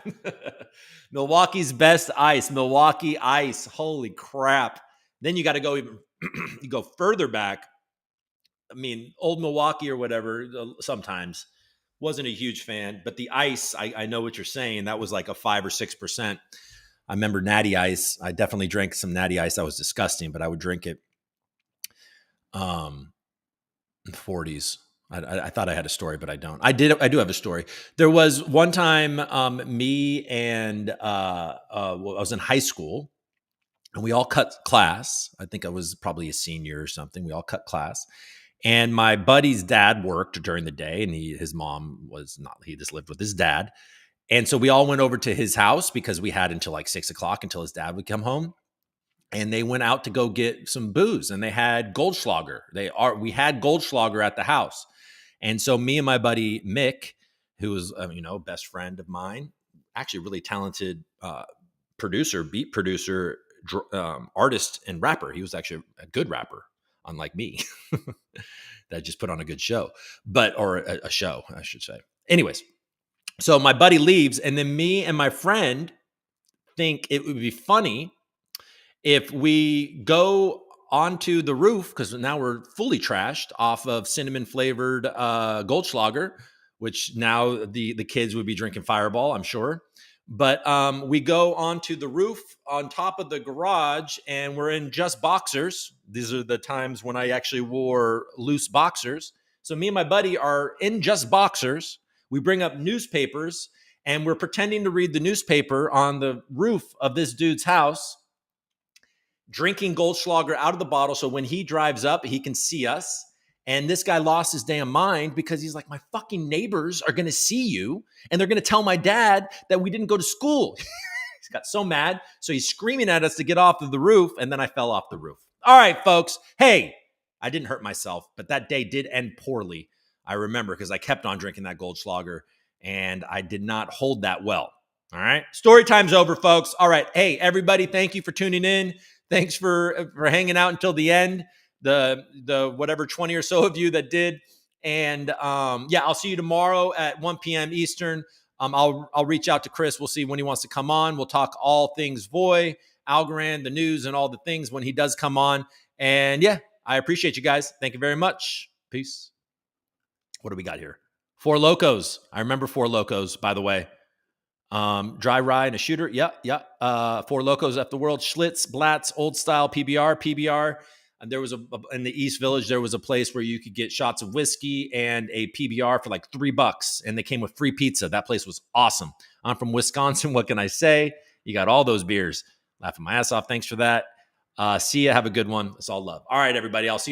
Milwaukee's best ice. Milwaukee ice. Holy crap. Then you got to go even you go further back. I mean, old Milwaukee or whatever, sometimes wasn't a huge fan, but the ice, I know what you're saying. That was like a 5 or 6%. I remember Natty Ice. I definitely drank some Natty Ice. That was disgusting, but I would drink it. In the 40s. I thought I had a story, but I don't. I do have a story. There was one time, me and I was in high school, and we all cut class. I think I was probably a senior or something. We all cut class. And my buddy's dad worked during the day, and his mom was not. He just lived with his dad. And so we all went over to his house because we had until like 6 o'clock until his dad would come home. And they went out to go get some booze, and they had Goldschlager. We had Goldschlager at the house. And so me and my buddy Mick, who was best friend of mine, actually really talented beat producer, artist, and rapper. He was actually a good rapper, unlike me, that just put on a good show, or a show, I should say. Anyways, so my buddy leaves, and then me and my friend think it would be funny if we go onto the roof, because now we're fully trashed off of cinnamon flavored Goldschlager, which now the kids would be drinking Fireball, I'm sure. But we go onto the roof on top of the garage, and we're in just boxers. These are the times when I actually wore loose boxers. So me and my buddy are in just boxers. We bring up newspapers, and we're pretending to read the newspaper on the roof of this dude's house, drinking Goldschlager out of the bottle, so when he drives up, he can see us. And this guy lost his damn mind because he's like, my fucking neighbors are going to see you, and they're going to tell my dad that we didn't go to school. He's got so mad. So he's screaming at us to get off of the roof, and then I fell off the roof. All right, folks. Hey, I didn't hurt myself, but that day did end poorly. I remember because I kept on drinking that Goldschlager, and I did not hold that well. All right. Story time's over, folks. All right. Hey, everybody, thank you for tuning in. Thanks for hanging out until the end. The whatever 20 or so of you that did. And I'll see you tomorrow at 1 p.m. Eastern. I'll reach out to Chris. We'll see when he wants to come on. We'll talk all things Voy, Algorand, the news, and all the things when he does come on. And yeah, I appreciate you guys. Thank you very much. Peace. What do we got here? Four Locos. I remember Four Locos, by the way. Dry rye and a shooter. Yeah. Four Locos F the world. Schlitz, Blatz, old style PBR. And there was in the East Village, there was a place where you could get shots of whiskey and a PBR for like $3, and they came with free pizza. That place was awesome. I'm from Wisconsin. What can I say? You got all those beers. Laughing my ass off. Thanks for that. See ya. Have a good one. It's all love. All right, everybody. I'll see you.